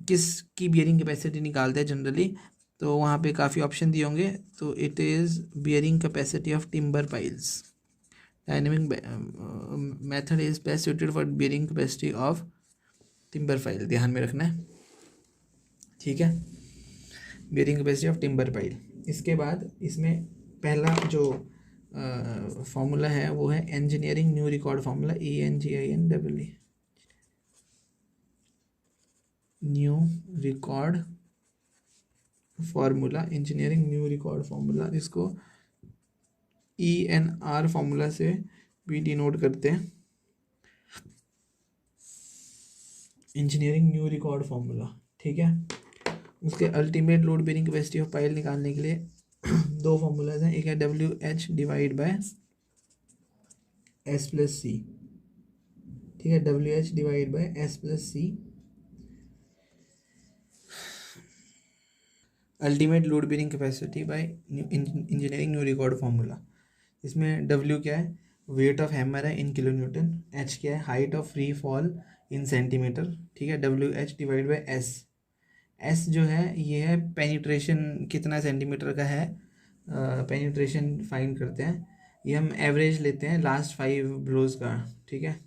किस की बियरिंग कैपेसिटी निकालते हैं जनरली, तो वहाँ पे काफ़ी ऑप्शन दिए होंगे। तो it is bearing capacity of timber piles, dynamic method is best suited for bearing capacity of timber pile, ध्यान में रखना है, ठीक है, bearing capacity of timber pile. इसके बाद इसमें पहला जो फॉर्मूला है वो है engineering new record formula, ENGINEE, new record formula, engineering new record formula, इसको ENR फार्मूला से भी डिनोट करते हैं, इंजीनियरिंग न्यू रिकॉर्ड फार्मूला, ठीक है। उसके ultimate load bearing capacity of pile निकालने के लिए दो फार्मूलाज हैं, एक है WH divide by S plus C, ठीक है, WH divide by S plus C, ultimate load bearing capacity by engineering new record formula. इसमें W क्या है, वेट ऑफ हैमर है इन किलो न्यूटन, H क्या है, height of free fall in centimetre, ठीक है, WH डिवाइड बाय S जो है ये है पेनिट्रेशन कितना सेंटीमीटर का है, पेनिट्रेशन फाइंड करते हैं, ये हम एवरेज लेते हैं लास्ट 5 ब्लोज का, ठीक है,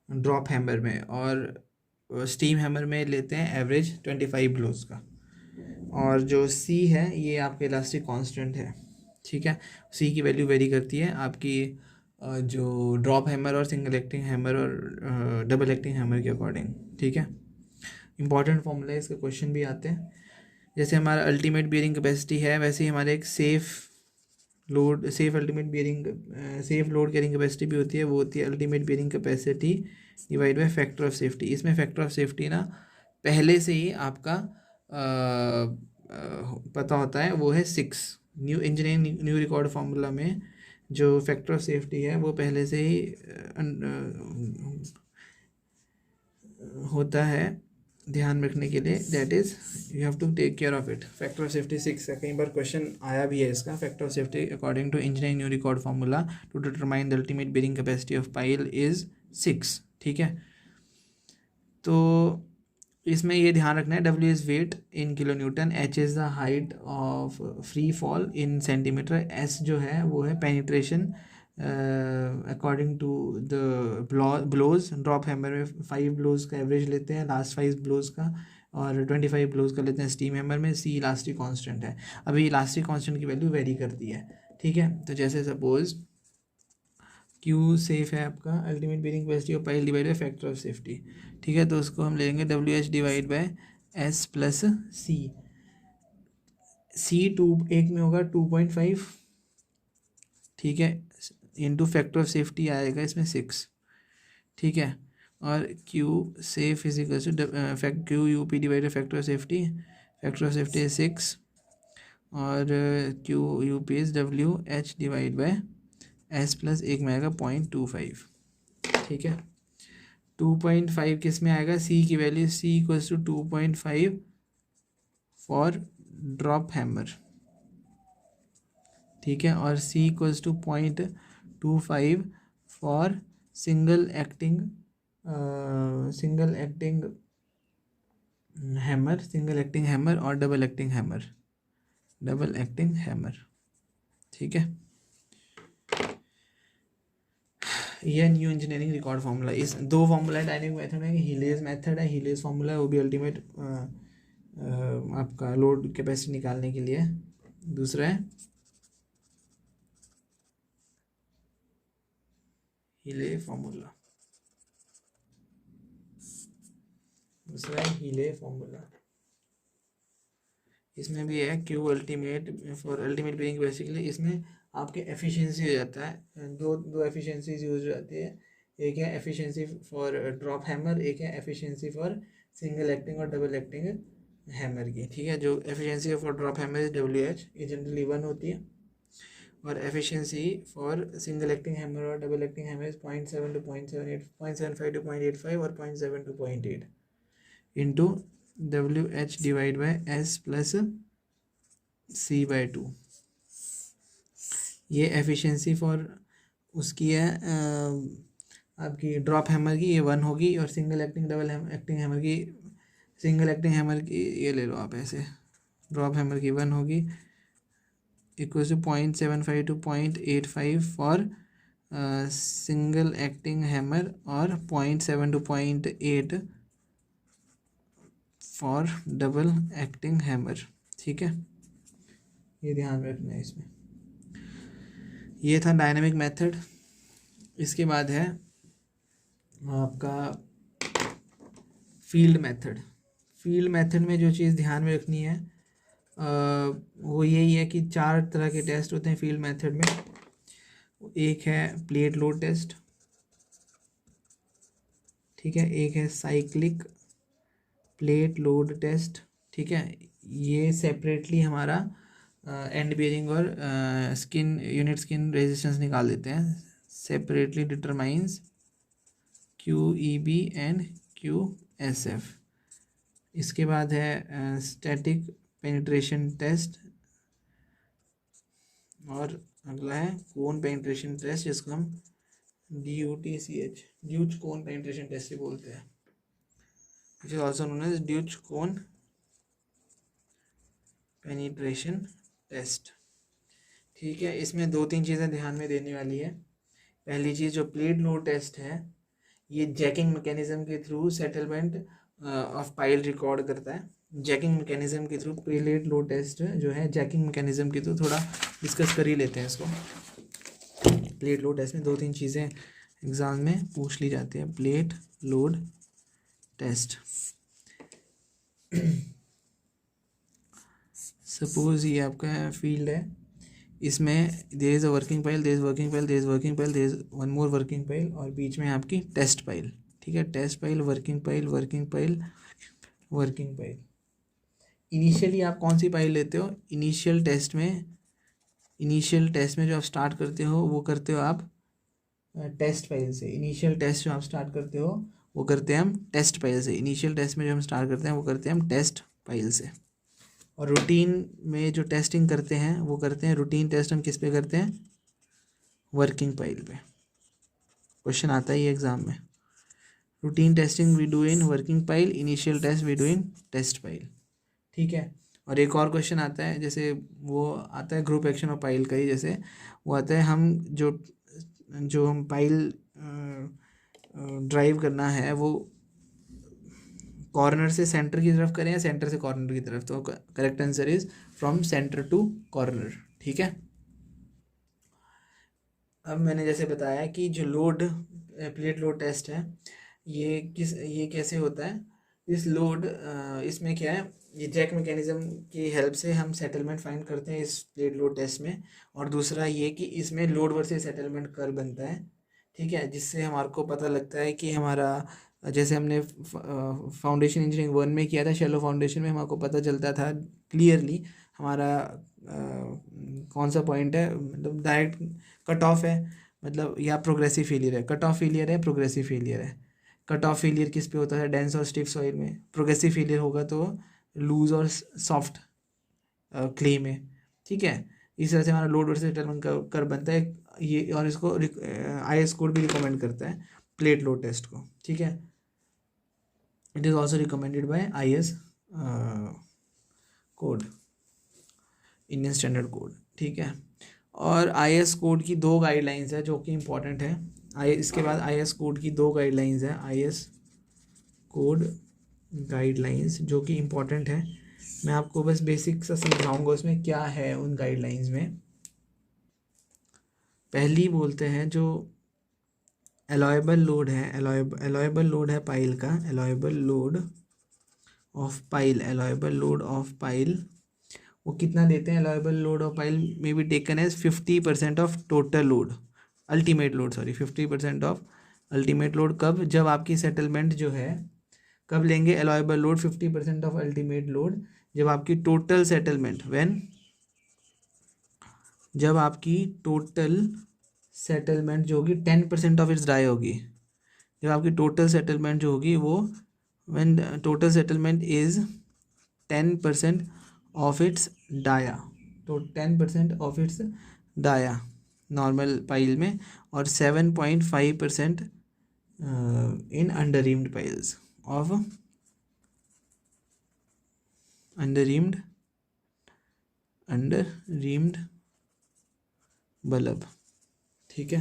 ड्रॉप हैमर में, और स्टीम हैमर में लेते हैं एवरेज 25 ब्लोज का। और जो C है ये आपका इलास्टिक कांस्टेंट है, ठीक है, C की वैल्यू वेरी करती है आपकी जो ड्रॉप हैमर और सिंगल एक्टिंग हैमर और डबल एक्टिंग हैमर के अकॉर्डिंग, ठीक है। इंपॉर्टेंट फॉर्मूला इसके क्वेश्चन भी आते हैं, जैसे हमारा अल्टीमेट बियरिंग कैपेसिटी है वैसे ही हमारे एक safe ultimate bearing safe load carrying capacity भी होती है, वो होती है ultimate bearing capacity divide by factor of safety. इसमें फैक्टर ऑफ सेफ्टी ना पहले से ही आपका पता होता है, वो है 6। New engineering new record formula में जो फैक्टर ऑफ सेफ्टी है वो पहले से ही होता है, ध्यान रखने के लिए, that is you have to take care of it. Factor of safety 6 है, कई बार क्वेश्चन आया भी है इसका। Factor of safety according to engineering new record formula to determine the ultimate bearing capacity of pile is 6, ठीक है। तो इसमें ये ध्यान रखना है, W is weight in kilo newton, H is the height of free fall in centimetre, S जो है वो है penetration according to the blows, drop hammer में 5 ब्लोज का एवरेज लेते हैं, लास्ट 5 ब्लोज का, और 25 ब्लोज का लेते हैं स्टीम हैमर में। C इलास्टिक कांस्टेंट है, अभी इलास्टिक कांस्टेंट की वैल्यू वेरी करती है, ठीक है। तो जैसे सपोज Q सेफ है आपका ultimate bearing capacity of pile divide by factor of safety, ठीक है, तो उसको हम लेंगे WH divide by S plus C। C एक में होगा 2.5, ठीक है, इंटू फैक्टर ऑफ सेफ्टी आएगा इसमें 6, ठीक है, और Q safe is equal to QUP divide by factor of safety, factor of safety is 6, और QUP is WH divide by S plus एक में आएगा 0.25, ठीक है। 2.5 किस में आएगा, C की value, C equals to 2.5 for drop hammer, ठीक है, और C equals to 0.25 for single acting hammer और डबल एक्टिंग हैमर, ठीक है। यह न्यू इंजीनियरिंग रिकॉर्ड फार्मूला, इस दो फार्मूला है, डायनेमिक मेथड है, हीलेज मेथड है, हीलेज फार्मूला है, वो भी अल्टीमेट आपका लोड कैपेसिटी निकालने के लिए। दूसरा है हीले फार्मूला, इसमें भी है Q ultimate for ultimate bearing basically, इसमें आपके एफिशिएंसी हो जाता है, दो एफिशिएंसीज यूज हो जाती है, एक है एफिशिएंसी फॉर ड्रॉप हैमर, एक है एफिशिएंसी फॉर सिंगल एक्टिंग और डबल एक्टिंग हैमर की, ठीक है। जो efficiency for drop hammer is WH, ये जनरली 1 होती है, और efficiency for single acting hammer और double acting hammer is 0.7 to 0.78, 0.75 to 0.85 और 0.7 to 0.8 into WH divide by S plus C/2। ये एफिशिएंसी फॉर उसकी है आपकी ड्रॉप हैमर की, ये 1 होगी, और single acting double acting hammer की, सिंगल एक्टिंग हैमर की ये ले लो आप ऐसे ड्रॉप हैमर गिवन होगी equal to 0.75 to 0.85 for single acting hammer और 0.7 to 0.8 for double acting hammer. ठीक है, ये ध्यान में रखना है इसमें। ये था डायनेमिक मेथड। इसके बाद है आपका फील्ड मेथड। फील्ड मेथड में जो चीज़ ध्यान में रखनी है वो यही है कि 4 तरह के टेस्ट होते हैं फील्ड मेथड में। एक है प्लेट लोड टेस्ट, ठीक है, एक है साइक्लिक प्लेट लोड टेस्ट, ठीक है। ये सेपरेटली हमारा एंड बेयरिंग और स्किन यूनिट स्किन रेजिस्टेंस निकाल देते हैं। Separately determines QEB and QSF। इसके बाद है स्टैटिक पेनिट्रेशन टेस्ट और अगला है कोन पेनिट्रेशन टेस्ट, जिसको हम DUTCH Dutch cone penetration test से बोलते हैं, which is also known as Dutch cone penetration test. ठीक है, इसमें 2-3 चीज़ें ध्यान में देने वाली है। पहली चीज़ जो प्लेट लोड टेस्ट है, ये जैकिंग मैकेनिज्म के through settlement of pile record करता है। जैकिंग मैकेनिज्म के थ्रू प्लेट लोड टेस्ट जो है जैकिंग मैकेनिज्म के थ्रू, थोड़ा डिस्कस कर ही लेते हैं इसको। प्लेट लोड टेस्ट में 2-3 चीज़ें एग्ज़ाम में पूछ ली जाती है। प्लेट लोड टेस्ट, सपोज ये आपका फील्ड है, इसमें there is a working pile, there is working pile, there is working pile, there is one more working pile, और बीच में आपकी टेस्ट पाइल। ठीक है, test pile, working pile, working pile, working pile. Initially आप कौन सी पाइल लेते हो? इनिशियल टेस्ट में जो आप स्टार्ट करते हो वो करते हो आप टेस्ट पाइल से। इनिशियल टेस्ट जो आप स्टार्ट करते हो वो करते हैं हम टेस्ट पाइल से। इनिशियल टेस्ट में जो हम स्टार्ट करते हैं वो करते हैं हम टेस्ट पाइल से। और रूटीन में जो टेस्टिंग करते हैं वो करते हैं, रूटीन टेस्ट हम किस पे करते हैं? वर्किंग पाइल पे। क्वेश्चन आता है ये एग्जाम में। Routine testing we do in working pile, initial test we do in test pile. ठीक है, और एक और क्वेश्चन आता है, जैसे वो आता है ग्रुप एक्शन और पाइल का ही, जैसे वो आता है हम जो हम पाइल ड्राइव करना है वो कॉर्नर से सेंटर की तरफ करें या सेंटर से कॉर्नर की तरफ। तो correct answer is from centre to corner. ठीक है, अब मैंने जैसे बताया कि जो लोड प्लेट लोड टेस्ट है ये कैसे होता है। इस लोड इसमें क्या है, ये जैक मैकेनिज्म की हेल्प से हम सेटलमेंट फाइंड करते हैं इस प्लेट लोड टेस्ट में। और दूसरा ये कि इसमें लोड वर्सेस सेटलमेंट कर्व बनता है। ठीक है, जिससे हमारे को पता लगता है कि हमारा, जैसे हमने फाउंडेशन इंजीनियरिंग 1 में किया था, शैलो फाउंडेशन में हमारे को पता चलता था क्लियरली हमारा कौन सा पॉइंट है, मतलब डायरेक्ट कट ऑफ है, मतलब या प्रोग्रेसिव फेलियर है। कट ऑफ फेलियर है, प्रोग्रेसिव फेलियर है। कट ऑफ फेलियर किस पे होता है? डेंस और स्टिफ सॉइल में। प्रोग्रेसिव फेलियर होगा तो लूज और सॉफ्ट क्ले में। ठीक है, इस तरह से हमारा लोड वर्सेस सेटलमेंट कर बनता है ये, और इसको IS कोड भी रिकमेंड करता है प्लेट लोड टेस्ट को। ठीक है, it is also recommended by IS code, Indian standard code. ठीक है, और IS कोड की 2 गाइडलाइंस है जो कि इम्पोर्टेंट है। इसके बाद IS कोड की 2 गाइडलाइंस है, IS कोड गाइडलाइंस जो कि इम्पोर्टेंट है। मैं आपको बस बेसिक सा समझाऊंगा उसमें क्या है उन गाइडलाइंस में। पहली बोलते हैं जो एलॉयबल लोड है, एलॉयबल लोड है पाइल का, एलॉयबल लोड ऑफ पाइल वो कितना देते हैं? Allowable load of pile may be taken as 50% of total load, ultimate load, sorry 50% of ultimate load. कब? जब आपकी सेटलमेंट जो है, कब लेंगे allowable load 50% of ultimate load? जब आपकी टोटल सेटलमेंट जब आपकी टोटल सेटलमेंट जो होगी 10% ऑफ इट्स ड्राई होगी। जब आपकी टोटल सेटलमेंट जो होगी वो when total settlement is 10% of its dia, तो 10% of its dia normal pile में, और 7.5% in under reamed piles of under reamed under reamed bulb. ठीक है,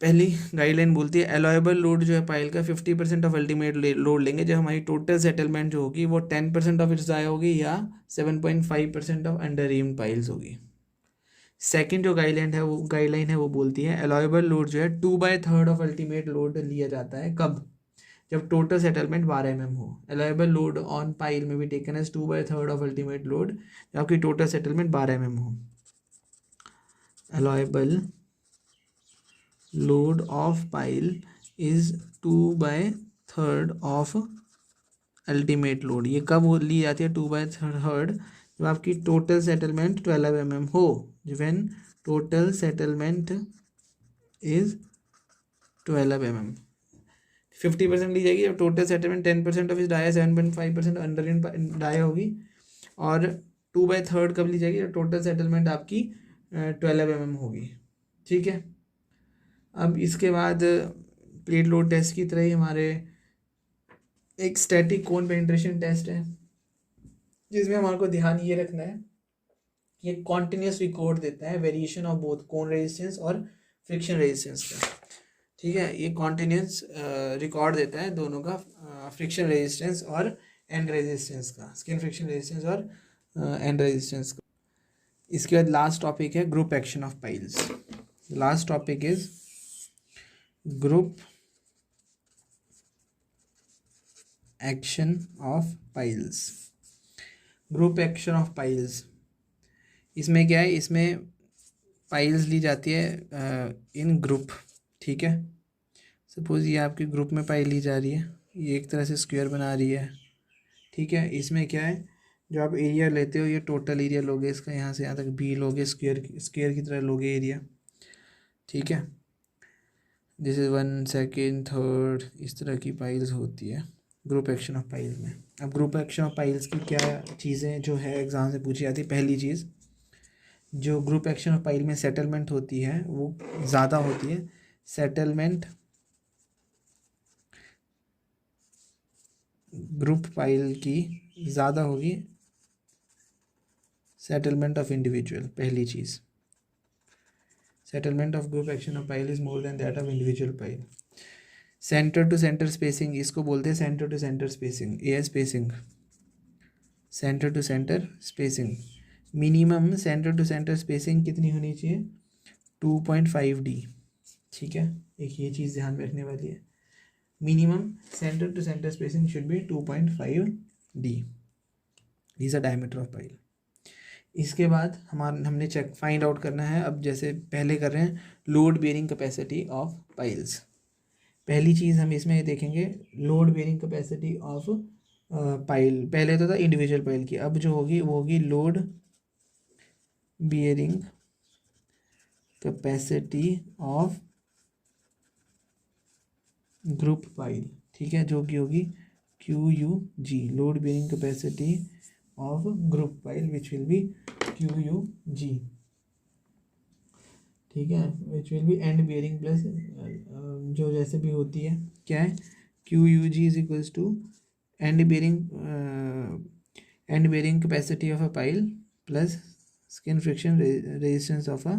पहली गाइडलाइन बोलती है एलॉयबल लोड जो है पाइल का 50% ऑफ अल्टीमेट लोड लेंगे जब हमारी टोटल सेटलमेंट जो होगी वो 10% ऑफ इट्स ज़ाया होगी या 7.5% ऑफ अंडर रीम्ड पाइल्स होगी। सेकंड जो गाइडलाइन है वो बोलती है एलॉयबल लोड जो है 2/3 ऑफ अल्टीमेट लोड लिया जाता है कब, जब टोटल सेटलमेंट 12 mm हो। Allowable load on pile may be taken as 2/3 of ultimate load जब आपकी टोटल सेटलमेंट 12 mm हो। Allowable load of pile is 2/3 of ultimate load. ये कब ली जाती है 2/3 जब आपकी टोटल सेटलमेंट 12 mm हो। When total settlement is 12 mm 50% ली जाएगी। जब टोटल सेटलमेंट 10% ऑफ इस डाया 7.5% अंडर इन डाया होगी। और 2/3 कब ली जाएगी, जब टोटल सेटलमेंट आपकी 12 mm होगी। ठीक है, अब इसके बाद प्लेट लोड टेस्ट की तरह ही हमारे एक स्टैटिक कोन पेनिट्रेशन टेस्ट है जिसमें हमारे को ध्यान ये रखना है कि ये कॉन्टिन्यूस रिकॉर्ड देता है variation of both cone resistance और फ्रिक्शन रेजिस्टेंस का। ठीक है, ये कॉन्टिन्यूस रिकॉर्ड देता है दोनों का, फ्रिक्शन रेजिस्टेंस और एंड रेजिस्टेंस का, स्किन फ्रिक्शन रेजिस्टेंस और एंड रेजिस्टेंस का। इसके बाद लास्ट टॉपिक है group action of piles. Last topic is group action of piles. Group action of piles, इसमें क्या है, इसमें पाइल्स ली जाती है इन ग्रुप। ठीक है, सपोज ये आपके ग्रुप में पाइल ली जा रही है, ये एक तरह से स्क्वायर बना रही है। ठीक है, इसमें क्या है, जो आप एरिया लेते हो ये टोटल एरिया लोगे इसका, यहाँ से यहाँ तक बी लोगे, स्क्वायर की तरह लोगे एरिया। ठीक है, दिस इज़ 1, 2, 3, इस तरह की पाइल्स होती है ग्रुप एक्शन ऑफ पाइल्स में। अब ग्रुप एक्शन ऑफ पाइल्स की क्या चीज़ें जो है एग्ज़ाम से पूछी जाती है। पहली चीज़, जो ग्रुप एक्शन ऑफ पाइल में सेटलमेंट होती है वो ज़्यादा होती है। सेटलमेंट ग्रुप पाइल की ज़्यादा होगी सेटलमेंट ऑफ इंडिविजुअल। पहली चीज़, settlement of group action of pile is more than that of individual pile. Centre to centre spacing, इसको बोलते हैं centre to centre spacing, a spacing, centre to centre spacing. Minimum centre to centre spacing कितनी होनी चाहिए, 2.5D। ठीक है, एक ये चीज़ ध्यान में रखने वाली है, minimum centre to centre spacing should be 2.5D। This a diameter of pile. इसके बाद हमने चेक फाइंड आउट करना है, अब जैसे पहले कर रहे हैं, load bearing capacity of piles. पहली चीज़ हम इसमें देखेंगे load bearing capacity of pile. पहले तो था इंडिविजुअल पाइल की, अब जो होगी वो होगी load bearing capacity of group pile. ठीक है, जो कि होगी QUG, load bearing capacity of group pile which will be QUG। ठीक है, which will be end bearing plus जो जैसे भी होती है, क्या है, QUG is equals to end bearing capacity of a pile plus skin friction resistance of a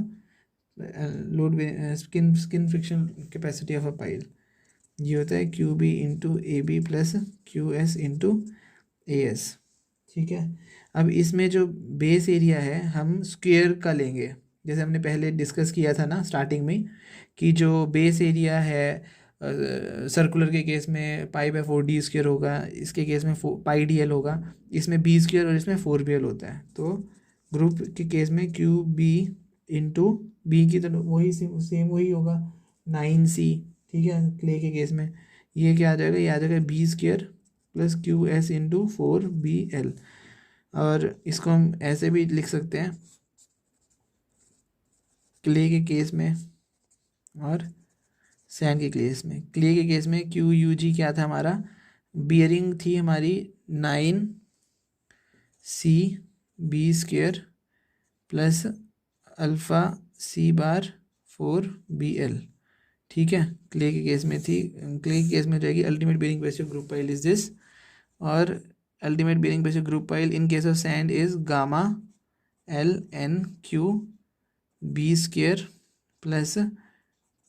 load skin friction capacity of a pile. ये होता है QB into AB plus QS into AS। ठीक है, अब इसमें जो बेस एरिया है हम स्क्वायर का लेंगे, जैसे हमने पहले डिस्कस किया था ना स्टार्टिंग में, कि जो बेस एरिया है सर्कुलर के केस में π/4D स्क्वायर होगा, इसके केस में πDL होगा, इसमें B स्क्वायर और इसमें 4BL होता है। तो ग्रुप के केस में QB इंटू बी की तो वही सेम वही होगा 9C। ठीक है, क्ले के केस में ये क्या आ जाएगा, ये आ जाएगा B square plus QS into 4BL। और इसको हम ऐसे भी लिख सकते हैं क्ले के केस में और सैंड के केस में। क्ले के केस में QUG क्या था हमारा, बियरिंग थी हमारी 9CB square plus alpha C बार 4BL। ठीक है, क्ले के केस में थी, क्ले के केस में जाएगी ultimate bearing capacity of group pile is this, और ultimate bearing pressure group pile in case of sand is gamma L n q b square plus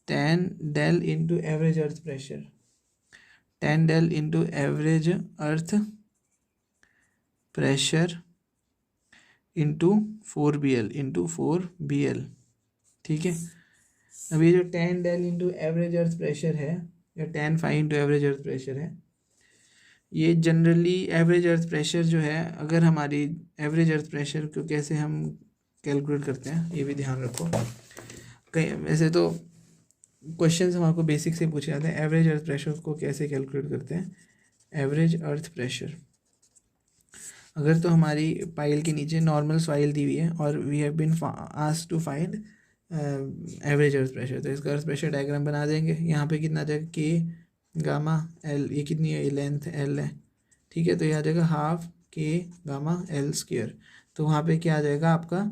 tan del into average earth pressure, tan del into average earth pressure into 4bl, ठीक है। अब ये जो tan del into average earth pressure है या tan phi into average earth pressure है, ये जनरली एवरेज अर्थ प्रेशर जो है, अगर हमारी एवरेज अर्थ प्रेशर को कैसे हम कैलकुलेट करते हैं ये भी ध्यान रखो। कहीं वैसे तो क्वेश्चन हमारे बेसिक से पूछे जाते हैं, एवरेज अर्थ प्रेशर को कैसे कैलकुलेट करते हैं। एवरेज अर्थ प्रेशर अगर तो हमारी पाइल के नीचे नॉर्मल सॉइल दी हुई है और we have been asked to find average earth pressure, तो इसका अर्थ प्रेशर डायग्राम बना देंगे। यहाँ पे कितना आ जाएगा के गामा एल, ये कितनी है, लेंथ एल है, ठीक है। तो ये आ जाएगा हाफ के गामा एल स्क्वायर। तो वहाँ पे क्या आ जाएगा आपका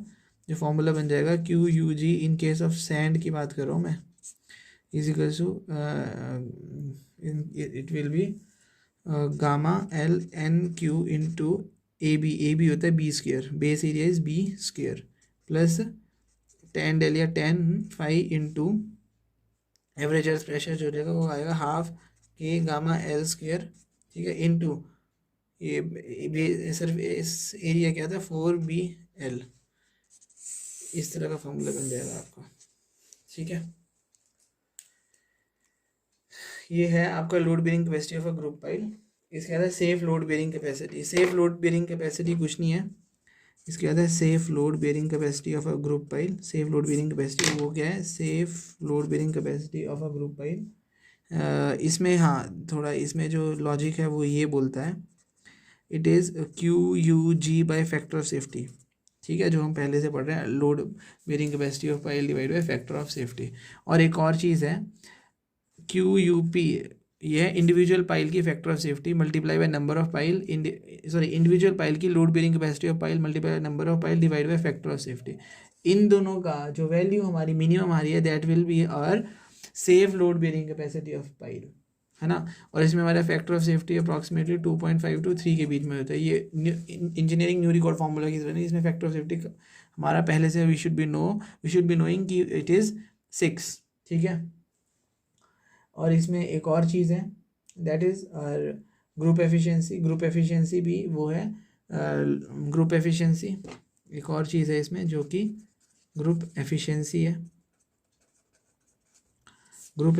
जो फॉर्मूला बन जाएगा Q U G, in case of sand की बात कर रहा हूँ मैं, is equal to it will be gamma L N Q into A B होता है B square, base area is B square, plus tan del या tan phi into average earth pressure जो रहेगा वो आएगा हाफ के गामा एल स्क्वायर, ठीक है, इंटू ये सरफेस एरिया क्या था 4bl, इस तरह का फॉर्मूला बन जाएगा आपका, ठीक है। ये है आपका load bearing capacity of a group pile. इसके बाद है safe load bearing capacity. Safe load bearing capacity कुछ नहीं है, इसके बाद है safe load bearing capacity of a group pile. Safe load bearing capacity वो क्या है, safe load bearing capacity of a group pile. इसमें हाँ थोड़ा इसमें जो लॉजिक है वो ये बोलता है, it is Q U G by factor of safety, ठीक है, जो हम पहले से पढ़ रहे हैं, load bearing capacity of pile divide by factor of safety. और एक और चीज़ है क्यू यू पी, ये है इंडिविजुअल पाइल की factor of safety multiply by number of pile, individual pile की load bearing capacity of pile multiply by number of pile divide by factor of safety. इन दोनों का जो वैल्यू हमारी मिनिमम आ रही है that will be our safe load bearing capacity of pile, है ना। और इसमें हमारा factor of safety approximately 2.5 to 3 के बीच में होता है। ये इंजीनियरिंग न्यू रिकॉर्ड फार्मूला की तरह नहीं, इसमें फैक्टर ऑफ सेफ्टी हमारा पहले से वी शुड बी नोइंग कि इट इज़ 6, ठीक है। और इसमें एक और चीज़ है that is group efficiency. Group efficiency भी वो है ग्रुप एफिशिएंसी, एक और चीज़ है इसमें जो कि ग्रुप एफिशिएंसी है। Group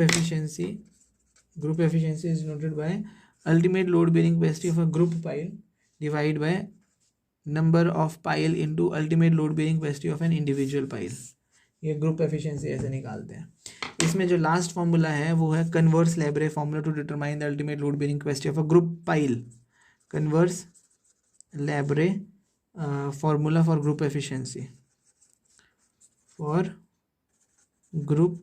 efficiency is noted by ultimate load bearing capacity of a group pile divide by number of pile into ultimate load bearing capacity of an individual pile. ये ग्रुप एफिशिएंसी ऐसे निकालते हैं। इसमें जो लास्ट फॉर्मूला है वो है Converse Labarre formula to determine the ultimate load bearing capacity of a group pile. Converse Labarre formula for group efficiency, for group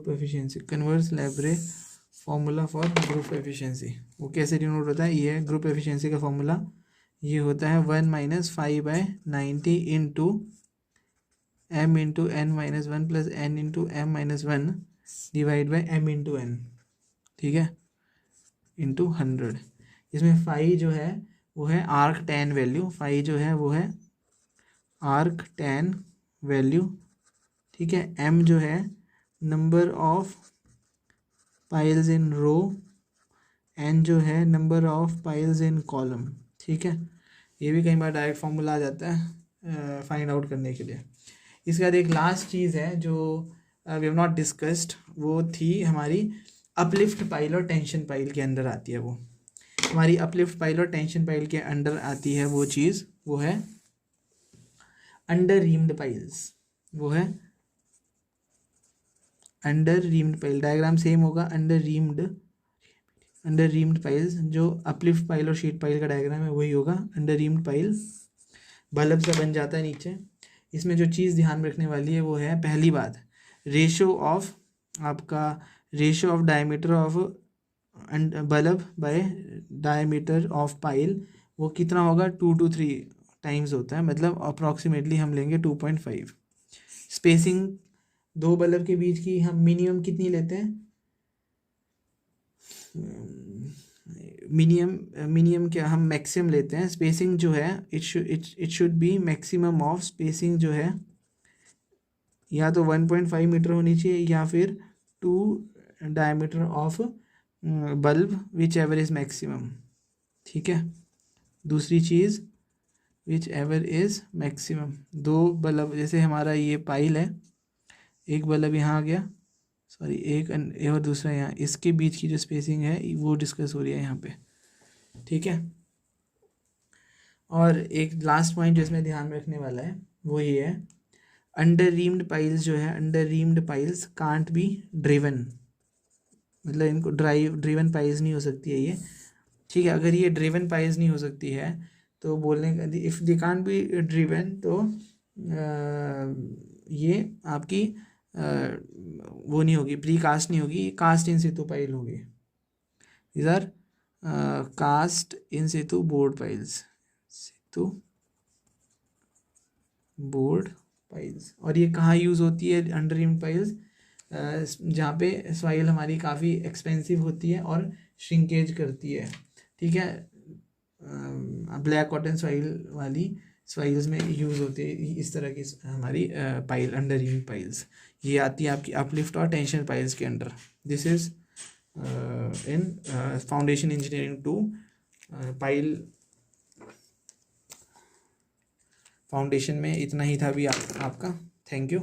efficiency, Converse Labarre formula for group efficiency. वो कैसे डिनोट होता है, ये है ग्रुप एफिशिएंसी का फॉर्मूला, ये होता है 1 - 5/90 into m into n - 1 plus n into m - 1 divide by m into n, ठीक है, इंटू 100। इसमें फाई जो है वो है आर्क टैन वैल्यू, फाई जो है वो है आर्क टैन वैल्यू, ठीक है। m जो है number of piles in row, n जो है number of piles in column, ठीक है। ये भी कई बार डायरेक्ट फॉर्मूला आ जाता है फाइंड आउट करने के लिए। इसके बाद एक लास्ट चीज़ है जो वी हैव नॉट डिस्कस्ड, वो थी हमारी अपलिफ्ट पाइल और टेंशन पाइल के अंदर आती है। वो हमारी अपलिफ्ट पाइल और टेंशन पाइल के अंदर आती है वो चीज़, वो है अंडर रीम्ड पाइल्स, वो है अंडर रीम्ड पाइल। डायग्राम सेम होगा, अंडर रीम्ड पाइल्स, जो अपलिफ्ट पाइल और शीट पाइल का डायग्राम है वही होगा। अंडर रीम्ड पाइल बल्ब सा बन जाता है नीचे। इसमें जो चीज़ ध्यान रखने वाली है वो है पहली बात, ratio of diameter of bulb bye diameter of pile, वो कितना होगा 2 to 3 टाइम्स होता है, मतलब अप्रॉक्सीमेटली हम लेंगे 2.5। स्पेसिंग दो बल्ब के बीच की हम मिनिमम कितनी लेते हैं, मिनिमम क्या, हम मैक्सिमम लेते हैं। स्पेसिंग जो है it should be maximum of spacing जो है या तो 1.5 मीटर होनी चाहिए या फिर 2 diameter of bulb which ever is maximum. ठीक है, दूसरी चीज़ विच एवर इज़ मैक्सिमम, दो बल्ब, जैसे हमारा ये पाइल है, एक बल्ब यहाँ आ गया, सॉरी एक और दूसरा यहाँ, इसके बीच की जो स्पेसिंग है वो डिस्कस हो रही है यहाँ पे। ठीक है, और एक लास्ट पॉइंट जो इसमें ध्यान रखने वाला है वो ये है, अंडर रीम्ड पाइल्स जो है, under reamed piles can't be driven, मतलब इनको ड्रिवन पाइल्स नहीं हो सकती है ये। ठीक है, अगर ये ड्रिवन पाइल्स नहीं हो सकती है तो बोलने का, if they can't be driven तो ये आपकी वो नहीं होगी, प्री कास्ट नहीं होगी, कास्ट इन सितु पाइल होगी। These are cast in situ bored piles, situ bored piles. और ये कहाँ यूज़ होती है अंडर रीम्ड पाइल्स, जहाँ पे सॉइल हमारी काफ़ी एक्सपेंसिव होती है और श्रिंकेज करती है। ठीक है, ब्लैक कॉटन सॉइल वाली सॉइल्स में यूज़ होती है इस तरह की हमारी पाइल, अंडर रीम्ड पाइल्स। ये आती है आपकी अपलिफ्ट और टेंशन पाइल्स के under. This is in foundation engineering 2 pile foundation में इतना ही था अभी आपका। Thank you.